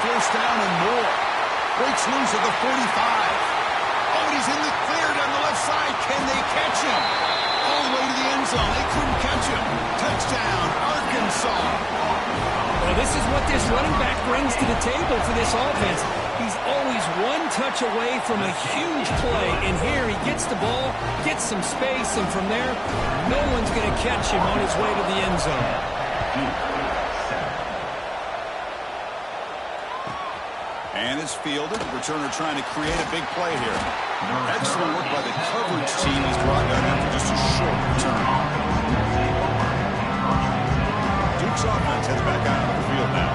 first down and more. Breaks loose at the 45. Oh, he's in the clear down the left side. Can they catch him? All the way to the end zone. They couldn't catch him. Touchdown, Arkansas. Well, this is what this running back brings to the table for this offense. He's always one touch away from a huge play. And here he gets the ball, gets some space, and from there, no one's going to catch him on his way to the end zone. And it's fielded. Returner trying to create a big play here. Excellent work by the coverage team. He's brought down after just a short return. Duke's offense heads back out on the field now.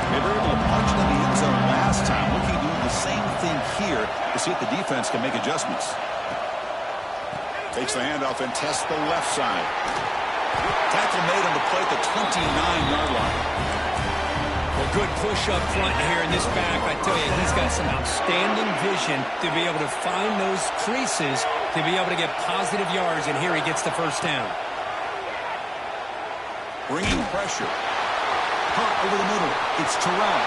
They were able to punch it in the end zone last time. Looking to do the same thing here to see if the defense can make adjustments. Takes the handoff and tests the left side. Tackle made on the play at the 29-yard line. A good push up front here in this back. I tell you, he's got some outstanding vision to be able to find those creases, to be able to get positive yards, and here he gets the first down. Bringing pressure. Hunt over the middle. It's Terrell.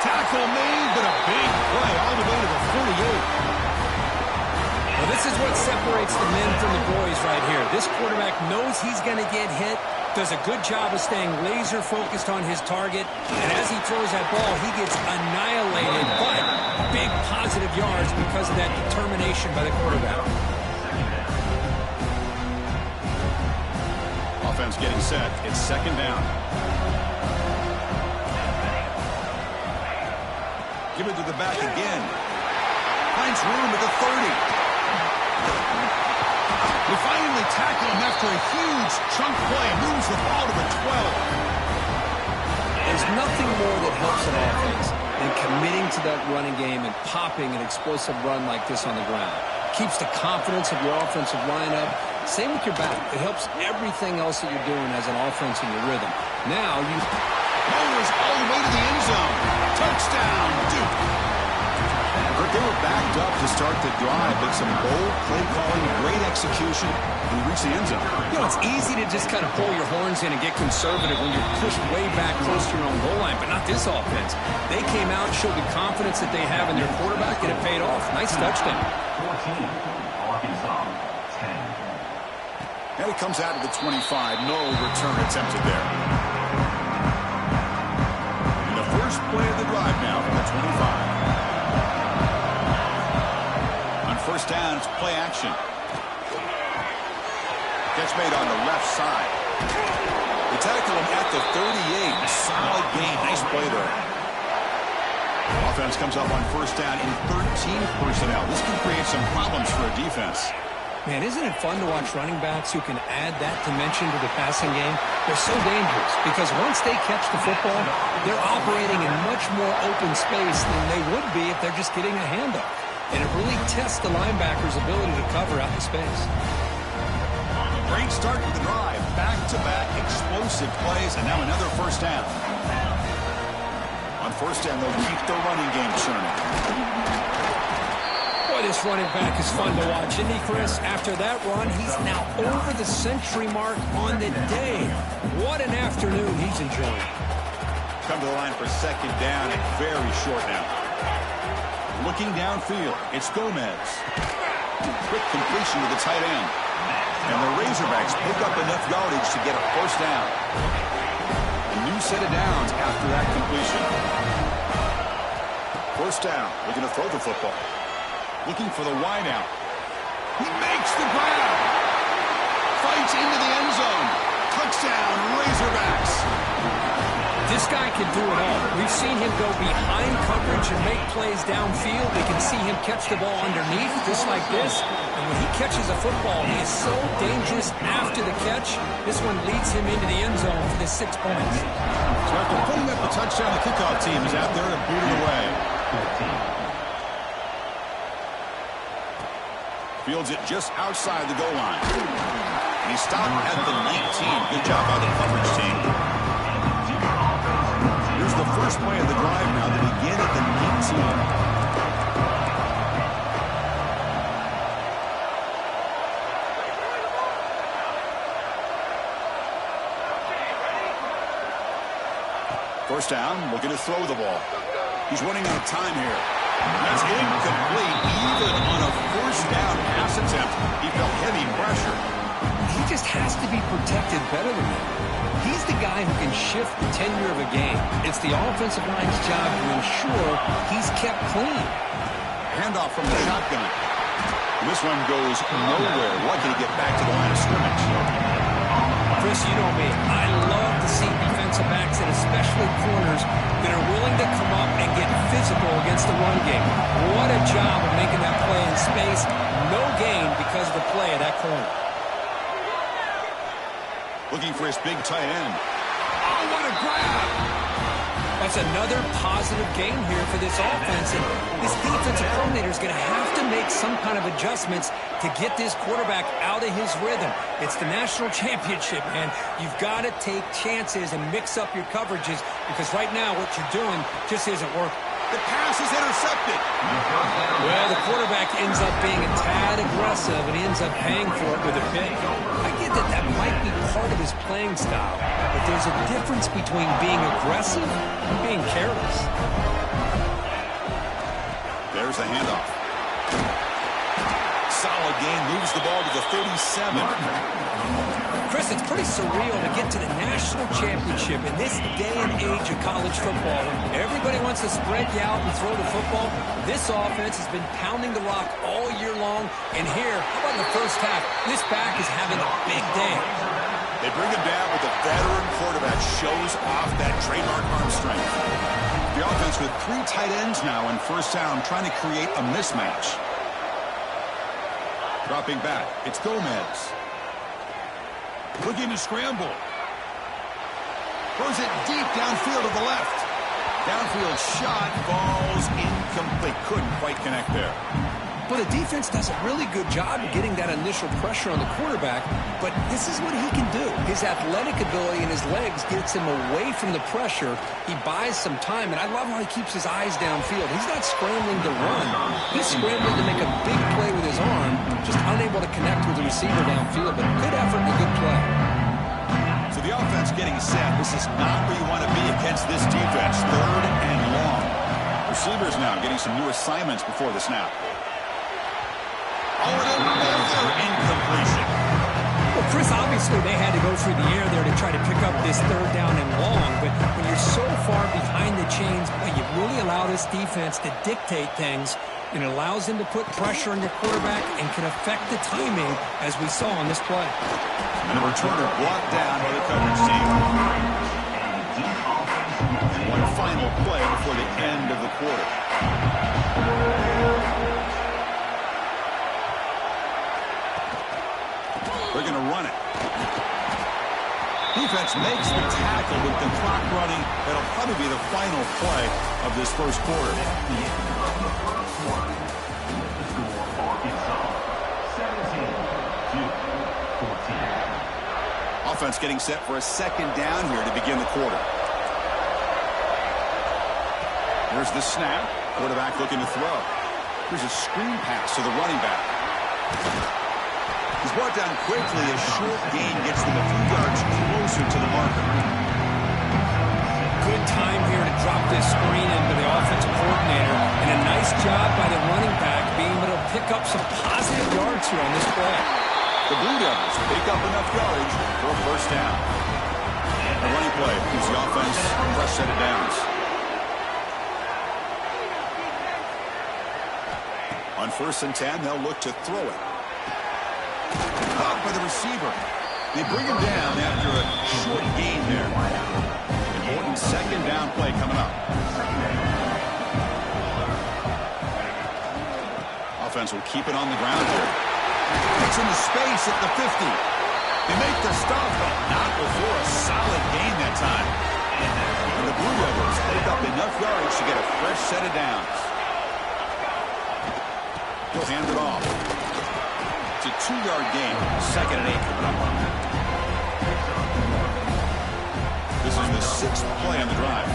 Tackle made, but a big play all the way to the 48. Well, this is what separates the men from the boys right here. This quarterback knows he's going to get hit, does a good job of staying laser focused on his target, and as he throws that ball, he gets annihilated, but big positive yards because of that determination by the quarterback. Offense getting set. It's second down. Give it to the back again. Finds room at the 30. We finally tackle him after a huge chunk play. Moves the ball to the 12. There's nothing more that helps an offense than committing to that running game and popping an explosive run like this on the ground. Keeps the confidence of your offensive lineup. Same with your back. It helps everything else that you're doing as an offense in your rhythm. Now you... Mowers all the way to the end zone. Touchdown, Duke. They were backed up to start the drive, but some bold play calling, great execution, and reach the end zone. You know, it's easy to just kind of pull your horns in and get conservative when you're pushed way back close to your own goal line, but not this offense. They came out, showed the confidence that they have in their quarterback, and it paid off. Nice touchdown. 14, Arkansas, 10. And it comes out to the 25. No return attempted there. And the first play of the drive now from the 25. First down, it's play action. Gets made on the left side. They tackle him at the 38. Solid gain. Nice play there. Offense comes up on first down in 13 personnel. This can create some problems for a defense. Man, isn't it fun to watch running backs who can add that dimension to the passing game? They're so dangerous because once they catch the football, they're operating in much more open space than they would be if they're just getting a handoff. And it really tests the linebacker's ability to cover out in space. Great start to the drive. Back-to-back explosive plays, and now another first down. On first down, they'll keep the running game churning. Boy, this running back is fun to watch, isn't he, Chris? After that run, he's now over the century mark on the day. What an afternoon he's enjoying. Come to the line for second down and very short now. Looking downfield, it's Gomez. Quick completion to the tight end. And the Razorbacks pick up enough yardage to get a first down. A new set of downs after that completion. First down, looking to throw the football. Looking for the wide out. He makes the grab. Fights into the end zone. Touchdown, Razorbacks. This guy can do it all. We've seen him go behind coverage and make plays downfield. We can see him catch the ball underneath, just like this. And when he catches a football, he is so dangerous after the catch. This one leads him into the end zone for the 6 points. So after putting up the touchdown, the kickoff team is out there to boot it away. Fields it just outside the goal line. And he stopped at the 19. Good job by the coverage team. Here's the first play of the drive now. They begin at the 19. First down, looking to throw the ball. He's running out of time here. That's incomplete, even on a first down pass attempt. He felt heavy pressure. He just has to be protected better than that. He's the guy who can shift the tenure of a game. It's the offensive line's job to ensure he's kept clean. Handoff from the shotgun. This one goes nowhere. Lucky to get back to the line of scrimmage. Chris, you know me. I love to see defensive backs and especially corners that are willing to come up and get physical against the run game. What a job of making that play in space. No gain because of the play of that corner. Looking for his big tight end. Oh, what a grab! That's another positive game here for this offense. And this defensive coordinator is going to have to make some kind of adjustments to get this quarterback out of his rhythm. It's the national championship, man. You've got to take chances and mix up your coverages because right now what you're doing just isn't working. The pass is intercepted. Well, the quarterback ends up being a tad aggressive, and he ends up paying for it with a pick. I get that that might be part of his playing style, but there's a difference between being aggressive and being careless. There's the handoff. Solid gain, moves the ball to the 37. Chris, it's pretty surreal to get to the national championship in this day and age of college football. Everybody wants to spread you out and throw the football. This offense has been pounding the rock all year long. And here, how about in the first half? This back is having a big day. They bring him down with the veteran quarterback. Shows off that trademark arm strength. The offense with 3 tight ends now in first down, trying to create a mismatch. Dropping back, it's Gomez. Looking to scramble. Throws it deep downfield to the left. Downfield shot falls incomplete. Couldn't quite connect there. Well, the defense does a really good job of getting that initial pressure on the quarterback, but this is what he can do. His athletic ability and his legs gets him away from the pressure. He buys some time, and I love how he keeps his eyes downfield. He's not scrambling to run. He's scrambling to make a big play with his arm, just unable to connect with the receiver downfield, but good effort and a good play. So the offense getting set. This is not where you want to be against this defense. 3rd and long. Receivers now getting some new assignments before the snap. Oh, another incompletion. Well, Chris, obviously they had to go through the air there to try to pick up this 3rd down and long, but when you're so far behind the chains, boy, you really allow this defense to dictate things, and it allows them to put pressure on your quarterback and can affect the timing, as we saw on this play. And the returner blocked down by the coverage team. One final play before the end of the quarter. They're going to run it. Defense makes the tackle with the clock running. That'll probably be the final play of this first quarter. Offense getting set for a 2nd down here to begin the quarter. There's the snap. Quarterback looking to throw. Here's a screen pass to the running back. He's brought down quickly. A short gain gets them a few yards closer to the marker. Good time here to drop this screen into the offensive coordinator, and a nice job by the running back being able to pick up some positive yards here on this play. The Blue Devils pick up enough yardage for a first down. The running play gives the offense a fresh set of downs. On 1st and 10, they'll look to throw it. Caught by the receiver. They bring him down after a short gain there. Important 2nd down play coming up. Offense will keep it on the ground here. Gets into space at the 50. They make the stop, but not before a solid gain that time. And the Blue Devils pick up enough yards to get a fresh set of downs. He'll hand it off. It's a 2-yard gain. 2nd and 8 coming up. This is the 6th play on the drive.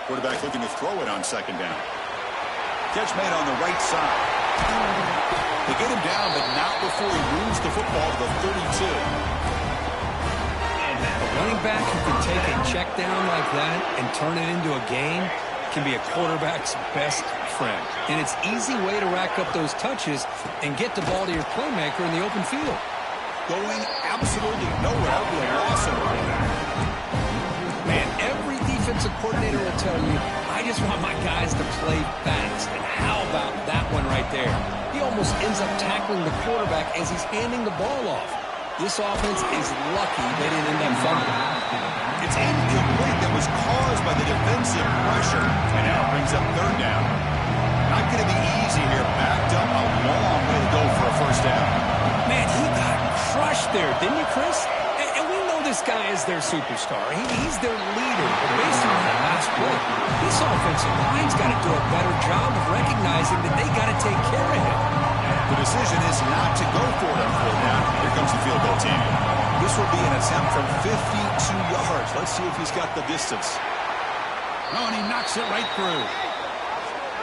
Quarterback looking to throw it on 2nd down. Catch made on the right side. They get him down, but not before he moves the football to the 32. A running back who can take a check down like that and turn it into a gain can be a quarterback's best friend. And it's an easy way to rack up those touches and get the ball to your playmaker in the open field. Going absolutely nowhere with a loss of it. Man, every defensive coordinator will tell you, I just want my guys to play fast. And how about that one right there? He almost ends up tackling the quarterback as he's handing the ball off. This offense is lucky they didn't end up fumbling. It's incomplete. That was caused by the defensive pressure, and now it brings up third down. Not going to be easy here. Backed up a long way to go for a first down. Man, he got crushed there, didn't you, Chris? And we know this guy is their superstar. He's their leader. But based on that last play, this offensive line's got to do a better job of recognizing that they got to take care of him. The decision is not to go for it on fourth down. Here comes the field goal team. This will be an attempt from 52 yards. Let's see if he's got the distance. Oh, and he knocks it right through.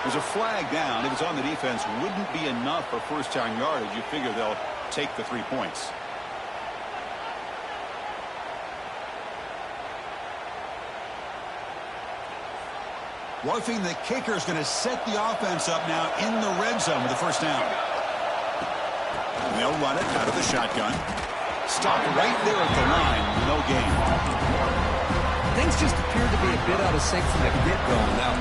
There's a flag down. If it's on the defense, wouldn't be enough for first down yardage. You figure they'll take the 3 points. Roughing the kicker is going to set the offense up now in the red zone with the first down. And they'll run it out of the shotgun. Stop right there at the line. No gain. Things just appear to be a bit out of sync from the get-go. Now,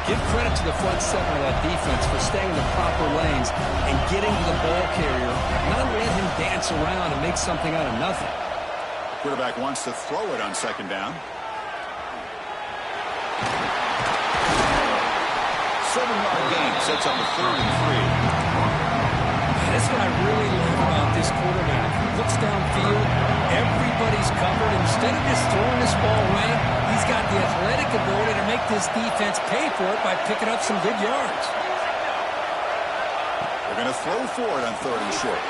give credit to the front seven of that defense for staying in the proper lanes and getting to the ball carrier, not letting him dance around and make something out of nothing. Quarterback wants to throw it on second down. 7-yard gain sets up a 3rd and 3. That's what I really love about this quarterback. He looks downfield, everybody's covered. Instead of just throwing this ball away, he's got the athletic ability to make this defense pay for it by picking up some good yards. They're going to throw for it on 3rd and short.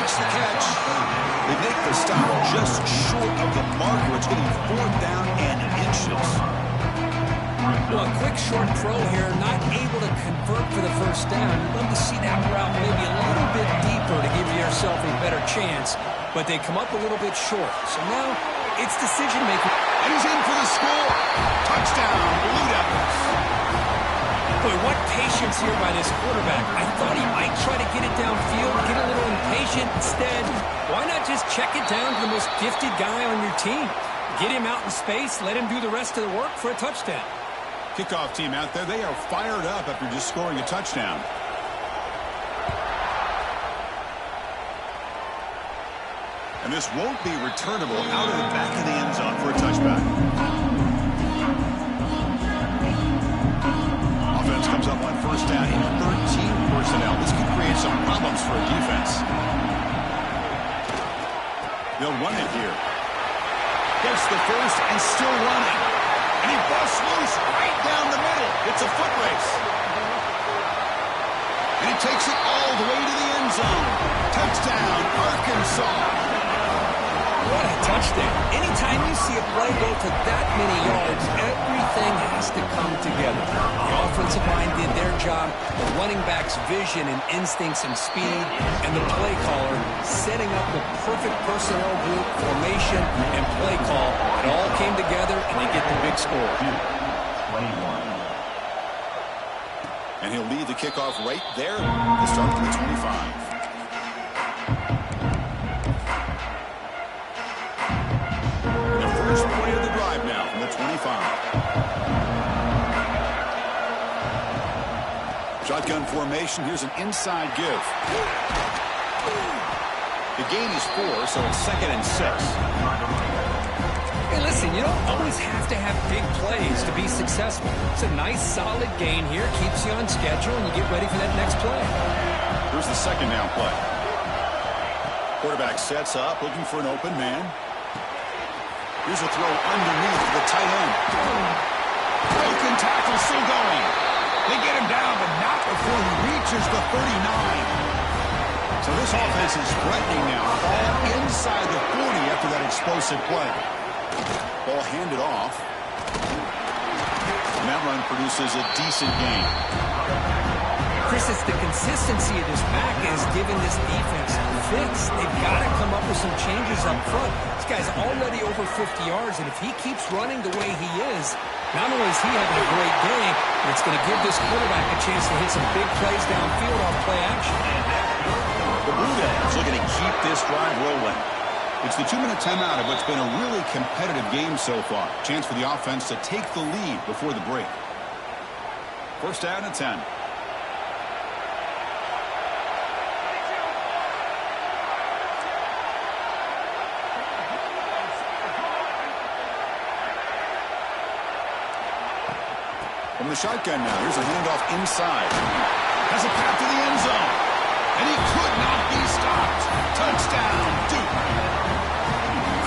Makes the catch. They make the stop just short of the marker. It's going to be 4th down and inches. Well, a quick short throw here, not able to convert for the first down. You'd love to see that route maybe a little bit deeper to give yourself a better chance, but they come up a little bit short. So now it's decision-making. And he's in for the score. Touchdown, Blue Devils. Boy, what patience here by this quarterback. I thought he might try to get it downfield, get a little impatient. Instead, why not just check it down to the most gifted guy on your team? Get him out in space, let him do the rest of the work for a touchdown. Kickoff team out there, they are fired up after just scoring a touchdown. And this won't be returnable out of the back of the end zone for a touchback. Offense comes up on first down in 13 personnel. This could create some problems for a defense. They'll run it here. Gets the first and still running. And he busts loose right down the middle. It's a foot race. And he takes it all the way to the end zone. Touchdown, Arkansas. What a touchdown. Anytime you see a play go to that many yards, everything has to come together. The offensive line did their job, the running back's vision and instincts and speed, and the play caller setting up the perfect personnel group, formation, and play call. It all came together, and they get the big score. 21. And he'll lead the kickoff right there. He'll start from the 25. First play of the drive now from the 25. Shotgun formation. Here's an inside give. The gain is 4, so it's 2nd and 6. Hey, listen, you don't always have to have big plays to be successful. It's a nice, solid gain here. Keeps you on schedule, and you get ready for that next play. Here's the 2nd down play. Quarterback sets up, looking for an open man. Here's a throw underneath the tight end. Broken tackle still going. They get him down, but not before he reaches the 39. So this offense is threatening now. Ball inside the 40 after that explosive play. Ball handed off. And that run produces a decent gain. Chris, it's the consistency of this pack is giving this defense fits. They've got to come up with some changes up front. This guy's already over 50 yards, and if he keeps running the way he is, not only is he having a great day, but it's going to give this quarterback a chance to hit some big plays downfield off play action. The Blue Devils looking to keep this drive rolling. It's the 2-minute timeout of what's been a really competitive game so far. Chance for the offense to take the lead before the break. First down and 10. From the shotgun now, here's a handoff inside. Has a path to the end zone. And he could not be stopped. Touchdown, Duke.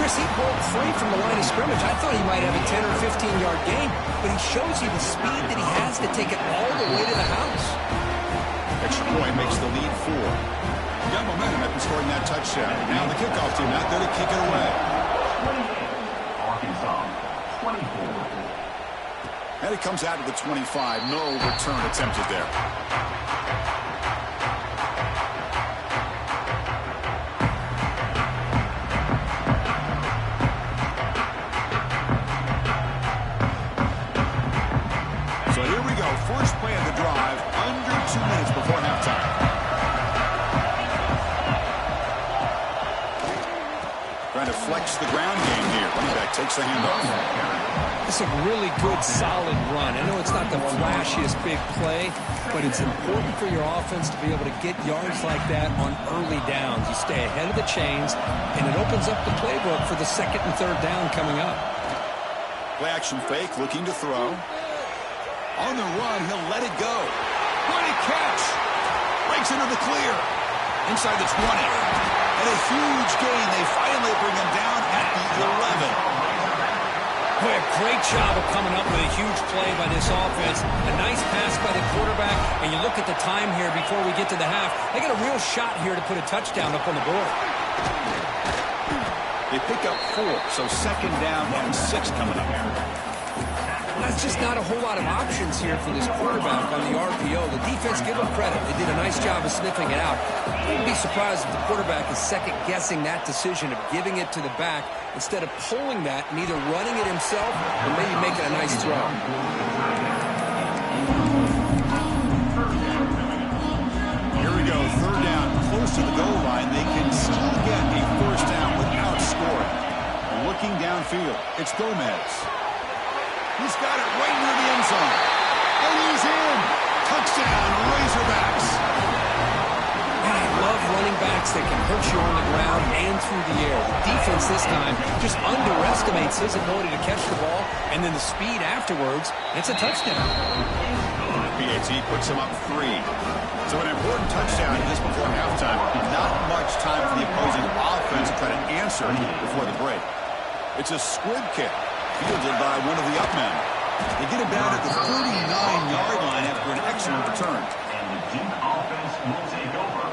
Chris, he broke free from the line of scrimmage. I thought he might have a 10 or 15-yard gain, but he shows you the speed that he has to take it all the way to the house. Extra point makes the lead 4. Got momentum after scoring that touchdown. Now the kickoff team out there to kick it away. Arkansas, 24. And it comes out to the 25. No return attempted there. So here we go. First play of the drive. Under 2 minutes before halftime. Trying to flex the ground game here. Running back takes the handoff. It's a really good, solid run. I know it's not the flashiest big play, but it's important for your offense to be able to get yards like that on early downs. You stay ahead of the chains, and it opens up the playbook for the second and third down coming up. Play action fake, looking to throw. On the run, he'll let it go. Great catch. Breaks into the clear. Inside the 20. And a huge gain. They finally bring him down at the 11. Boy, a great job of coming up with a huge play by this offense. A nice pass by the quarterback, and you look at the time here before we get to the half. They got a real shot here to put a touchdown up on the board. They pick up 4, so second down and 6 coming up here. That's just not a whole lot of options here for this quarterback on the RPO. The defense, give them credit. They did a nice job of sniffing it out. I wouldn't be surprised if the quarterback is second-guessing that decision of giving it to the back instead of pulling that and either running it himself or maybe making a nice throw. Here we go, third down, close to the goal line. They can still get a first down without scoring. Looking downfield, it's Gomez. He's got it right near the end zone. And he's in. Touchdown, Razorbacks. Man, I love running backs that can hurt you on the ground and through the air. The defense this time just underestimates his ability to catch the ball, and then the speed afterwards, it's a touchdown. PAT puts him up 3. So an important touchdown just before halftime. Not much time for the opposing offense to try to answer before the break. It's a squib kick, fielded by one of the up men. They get it down at the 39-yard line after an excellent return. And the Duke offense will take over.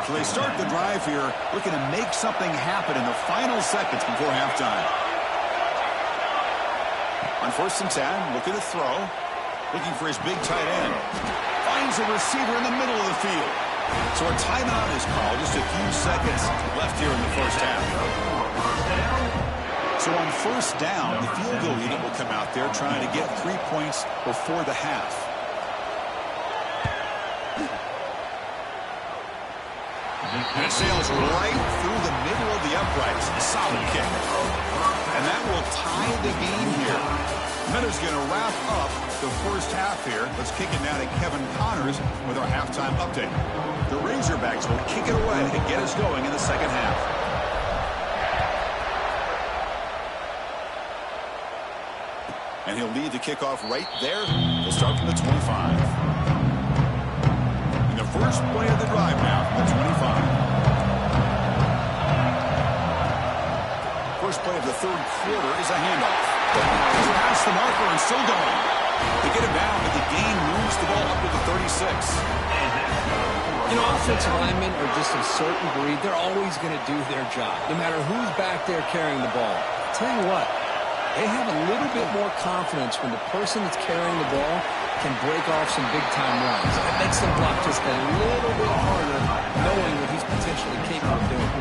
So they start the drive here, looking to make something happen in the final seconds before halftime. On 1st and 10, looking to throw. Looking for his big tight end. Finds a receiver in the middle of the field. So a timeout is called. Just a few seconds left here in the first half. So on first down, the field goal unit will come out there trying to get 3 points before the half. And it sails right through the middle of the uprights. Solid kick. And that will tie the game here. Meadows going to wrap up the first half here. Let's kick it now to Kevin Connors with our halftime update. The Razorbacks will kick it away and get us going in the second half. And he'll lead the kickoff right there. He'll start from the 25. And the first play of the drive now from the 25. First play of the third quarter is a handoff. He's past the marker and still going. They get him down, but the gain moves the ball up to the 36. You know, offensive linemen are just a certain breed. They're always going to do their job, no matter who's back there carrying the ball. I'll tell you what, they have a little bit more confidence when the person that's carrying the ball can break off some big-time runs. It makes them block just a little bit harder, knowing what he's potentially capable of doing.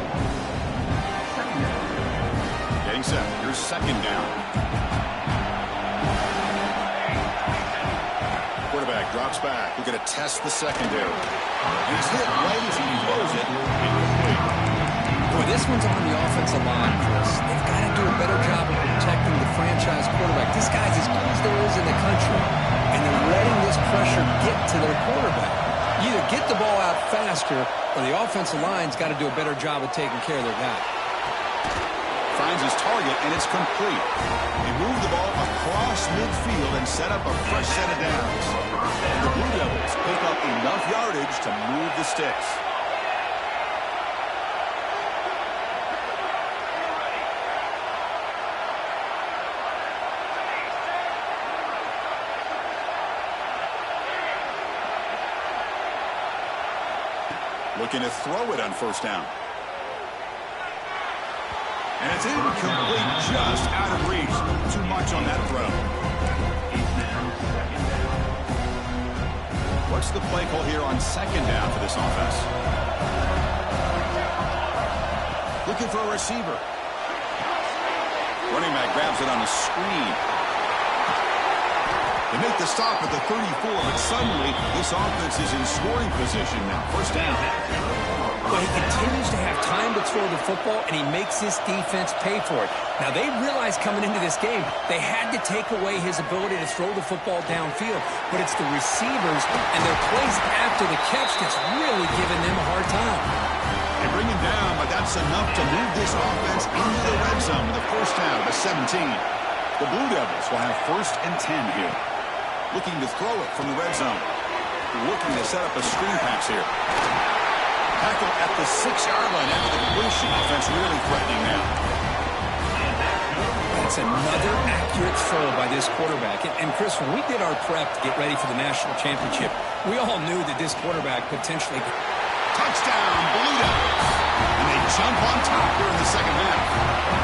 Getting set. Here's second down. Quarterback drops back. We're going to test the secondary. And he's hit right as he throws it. Incomplete. Boy, this one's on the offensive line, Chris. They've got to do a better job of protecting the franchise quarterback. This guy's as good as there is in the country, and they're letting this pressure get to their quarterback. You either get the ball out faster, or the offensive line's got to do a better job of taking care of their guy. Finds his target, and it's complete. They move the ball across midfield and set up a fresh set of downs. And the Blue Devils pick up enough yardage to move the sticks. Looking to throw it on first down. And it's incomplete, just out of reach. Too much on that throw. What's the play call here on second down for this offense? Looking for a receiver. Running back grabs it on the screen. They make the stop at the 34, but suddenly this offense is in scoring position now. First down. But he continues to have time to throw the football, and he makes his defense pay for it. Now, they realized coming into this game they had to take away his ability to throw the football downfield, but it's the receivers and their plays after the catch that's really giving them a hard time. They bring him down, but that's enough to move this offense into the red zone with a first down at 17. The Blue Devils will have first and 10 here. Looking to throw it from the red zone. Looking to set up a screen pass here. Tackle at the 6-yard line after the completion. Offense really threatening now. That's another accurate throw by this quarterback. And Chris, when we did our prep to get ready for the national championship, we all knew that this quarterback potentially... Touchdown, Blue Devils. And they jump on top here in the second half.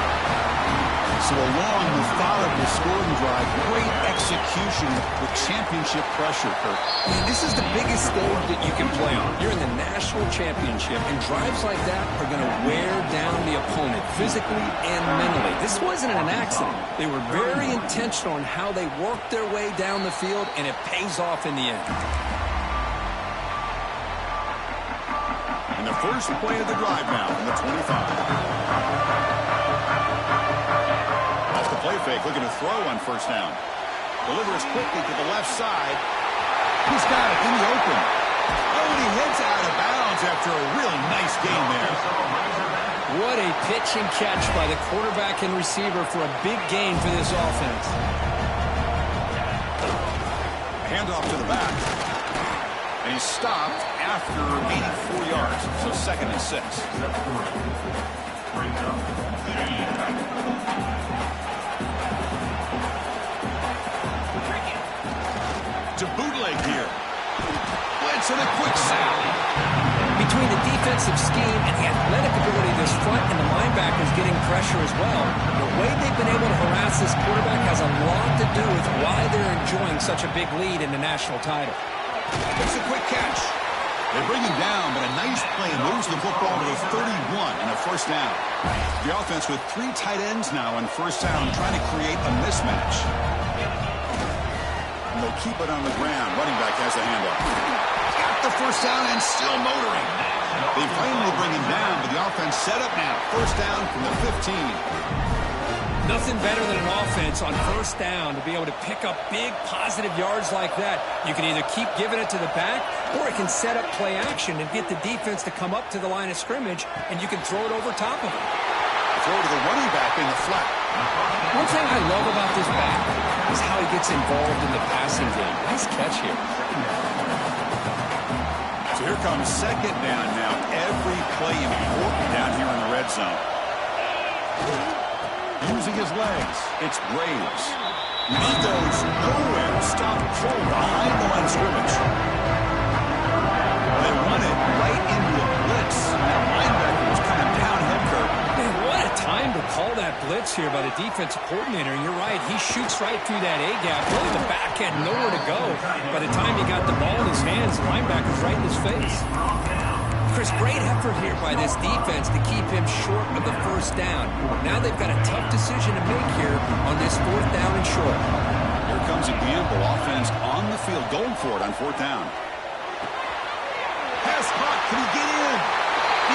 So a long, methodical scoring drive. Great execution with championship pressure, Kurt. Man, this is the biggest stage that you can play on. You're in the national championship, and drives like that are going to wear down the opponent physically and mentally. This wasn't an accident. They were very intentional in how they worked their way down the field, and it pays off in the end. And the first play of the drive now from the 25. Play fake, looking to throw on first down. Delivers quickly to the left side. He's got it in the open. Oh, and he heads out of bounds after a really nice game there. What a pitch and catch by the quarterback and receiver for a big gain for this offense. Handoff to the back. And he's stopped after 84 yards. So second and 6. To bootleg here. Blitz and a quick sack. Between the defensive scheme and the athletic ability of this front and the linebackers getting pressure as well, the way they've been able to harass this quarterback has a lot to do with why they're enjoying such a big lead in the national title. It's a quick catch. They bring him down, but a nice play moves the football to the 31 and a first down. The offense with 3 tight ends now on first down, trying to create a mismatch. And they'll keep it on the ground. Running back has the handoff. Got the first down and still motoring. They finally bring him down, but the offense set up now. First down from the 15. Nothing better than an offense on first down to be able to pick up big positive yards like that. You can either keep giving it to the back, or it can set up play action and get the defense to come up to the line of scrimmage, and you can throw it over top of it. Throw to the running back in the flat. One thing I love about this back is how he gets involved in the passing game. Nice catch here. So here comes second down now. Every play important down here in the red zone. Using his legs, it's Graves. He goes nowhere. Stop cold behind the line of scrimmage. They run it right into a blitz. That linebacker was kind of downhill, Kurt. Man, what a time to call that that blitz here by the defensive coordinator, and you're right, he shoots right through that A-gap. Really, the back had nowhere to go. By the time he got the ball in his hands, the linebacker's right in his face. Chris, great effort here by this defense to keep him short of the first down. Now they've got a tough decision to make here on this 4th down and short. Here comes a gamble. Offense on the field, going for it on 4th down. Pass caught. Can he get in?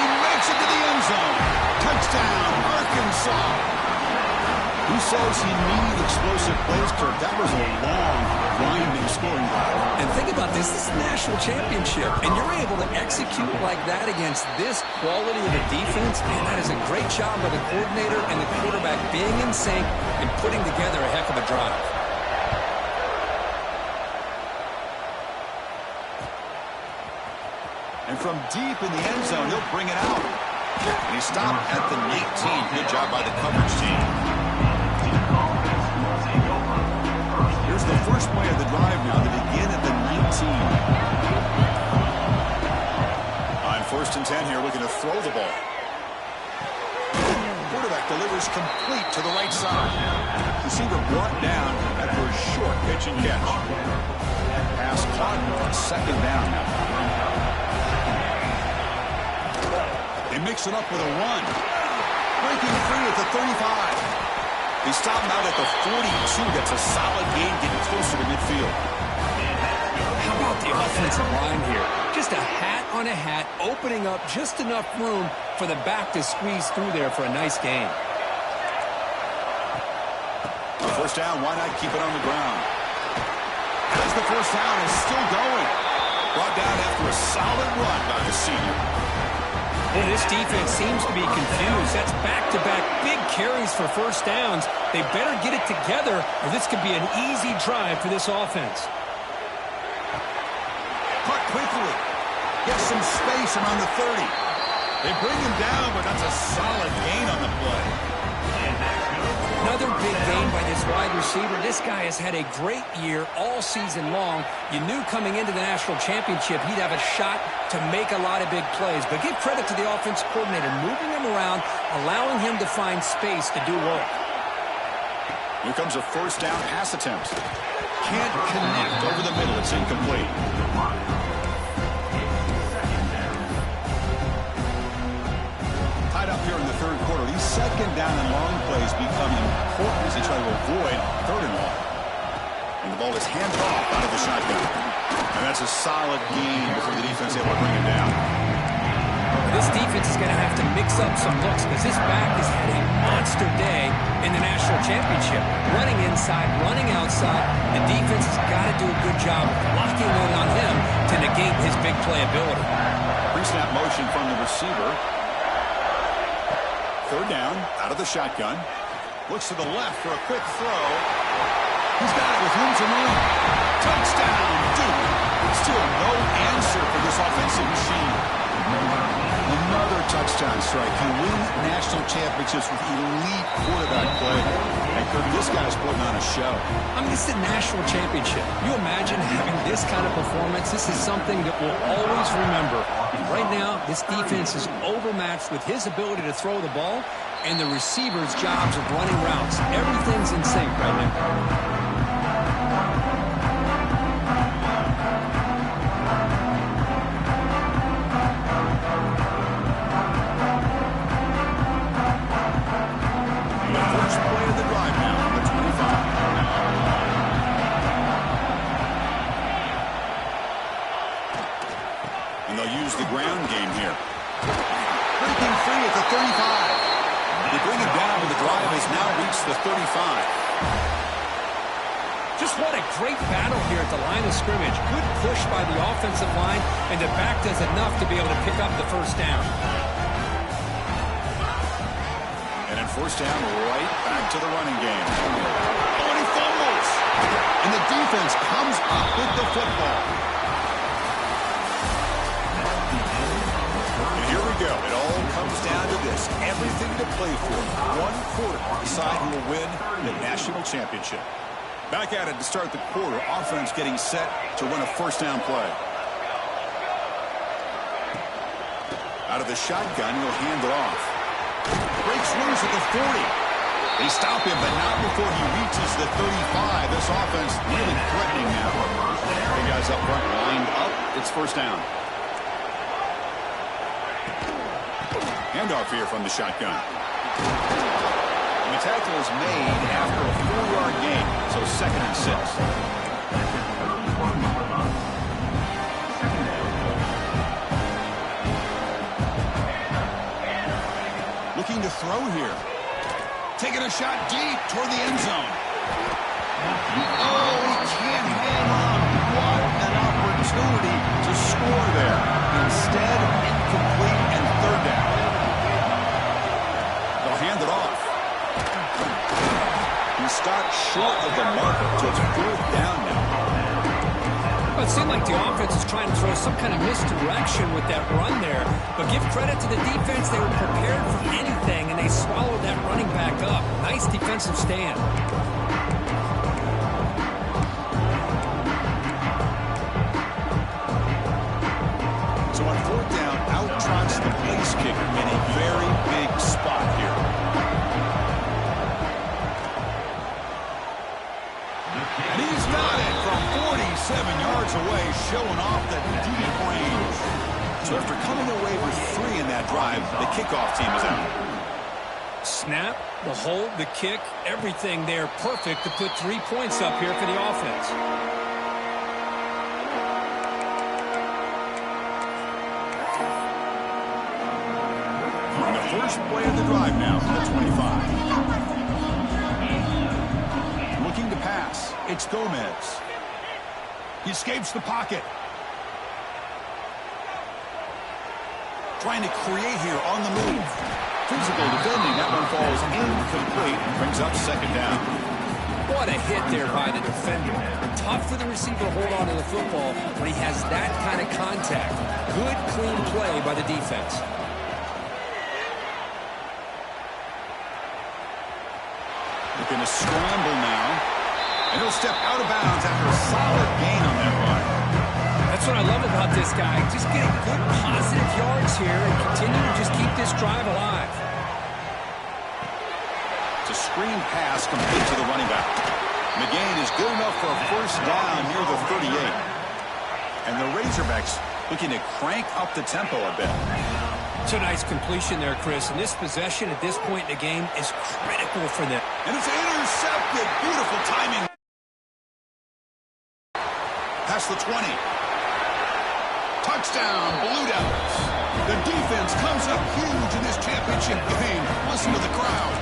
He makes it to the end zone. Touchdown, Arkansas. Who says he needed explosive plays, Kirk? That was a long, winding scoring battle. And think about this. This is a national championship, and you're able to execute like that against this quality of a defense. Man, that is a great job by the coordinator and the quarterback being in sync and putting together a heck of a drive. And from deep in the end zone, he'll bring it out. And he stopped at the 19. Good job by the coverage team. Here's the first play of the drive now to begin at the 19. On 1st and 10 here, looking to throw the ball. Quarterback delivers complete to the right side. Receiver brought down after a short pitch and catch. Pass caught on 2nd down now. They mix it up with a run. Breaking free at the 35. They stop him out at the 42. That's a solid gain, getting closer to midfield. How about the offensive line here? Just a hat on a hat, opening up just enough room for the back to squeeze through there for a nice gain. 1st down, why not keep it on the ground? As the 1st down is still going. Brought down after a solid run by the senior. Well, this defense seems to be confused. That's back-to-back big carries for 1st downs. They better get it together, or this could be an easy drive for this offense. Caught quickly. Gets some space around the 30. They bring him down, but that's a solid gain on the play. Another big gain by this wide receiver. This guy has had a great year all season long. You knew coming into the national championship he'd have a shot to make a lot of big plays. But give credit to the offensive coordinator, moving him around, allowing him to find space to do work. Here comes a 1st down pass attempt. Can't connect over the middle. It's incomplete. Tied up here in the 3rd quarter. These 2nd down and long plays become important as they try to avoid 3rd and long. And the ball is handed off out of the shotgun. And that's a solid gain before the defense able to bring him down. This defense is going to have to mix up some looks because this back has had a monster day in the national championship. Running inside, running outside. The defense has got to do a good job locking in on him to negate his big play ability. Pre-snap motion from the receiver. 3rd down, out of the shotgun. Looks to the left for a quick throw. He's got it with room to run. Touchdown, Duke. Still no answer for this offensive machine. Another touchdown strike. You win national championships with elite quarterback play. And Kirk, this guy's putting on a show. I mean, this is a national championship. You imagine having this kind of performance? This is something that we'll always remember. Right now, this defense is overmatched with his ability to throw the ball and the receivers' jobs of running routes. Everything's in sync right now. The ground game here. Breaking free at the 35. They bring him down, and the drive has now reached the 35. Just what a great battle here at the line of scrimmage. Good push by the offensive line, and the back does enough to be able to pick up the 1st down. And then 1st down, right back to the running game. Oh, and he fumbles. And the defense comes up with the football. Go. It all comes down to this. Everything to play for. One quarter to decide who will win the national championship. Back at it to start the quarter. Offense getting set to run a 1st down play. Out of the shotgun, he'll hand it off. Breaks loose at the 40. They stop him, but not before he reaches the 35. This offense really threatening now. The guys up front lined up. It's first down. Handoff here from the shotgun. And the tackle is made after a 4-yard gain, so 2nd and 6. Looking to throw here. Taking a shot deep toward the end zone. Oh, he can't hang on. What an opportunity to score there. Instead, incomplete and 3rd down. They'll hand it off. He stopped short of the marker, so it's 4th down now. Well, it seemed like the offense is trying to throw some kind of misdirection with that run there. But give credit to the defense. They were prepared for anything, and they swallowed that running back up. Nice defensive stand. So on 4th down, out trots the place kicker in a very big spot here. And he's got it from 47 yards away, showing off the deep range. So after coming away with 3 in that drive, the kickoff team is out. Snap, the hold, the kick, everything there perfect to put 3 points up here for the offense. On the first play of the drive now from the 25. Looking to pass. It's Gomez. He escapes the pocket. Trying to create here on the move. Physical defending. That one falls incomplete and brings up 2nd down. What a hit there by the defender. Tough for the receiver to hold on to the football when he has that kind of contact. Good, clean play by the defense. Looking to scramble now. And he'll step out of bounds after a solid gain on that run. That's what I love about this guy. Just getting good positive yards here and continue to just keep this drive alive. It's a screen pass complete to the running back. McGain is good enough for a first down near the 38. And the Razorbacks looking to crank up the tempo a bit. It's a nice completion there, Chris. And this possession at this point in the game is critical for them. And it's intercepted. Beautiful timing. Past the 20. Touchdown, Blue Devils. The defense comes up huge in this championship game. Listen to the crowd.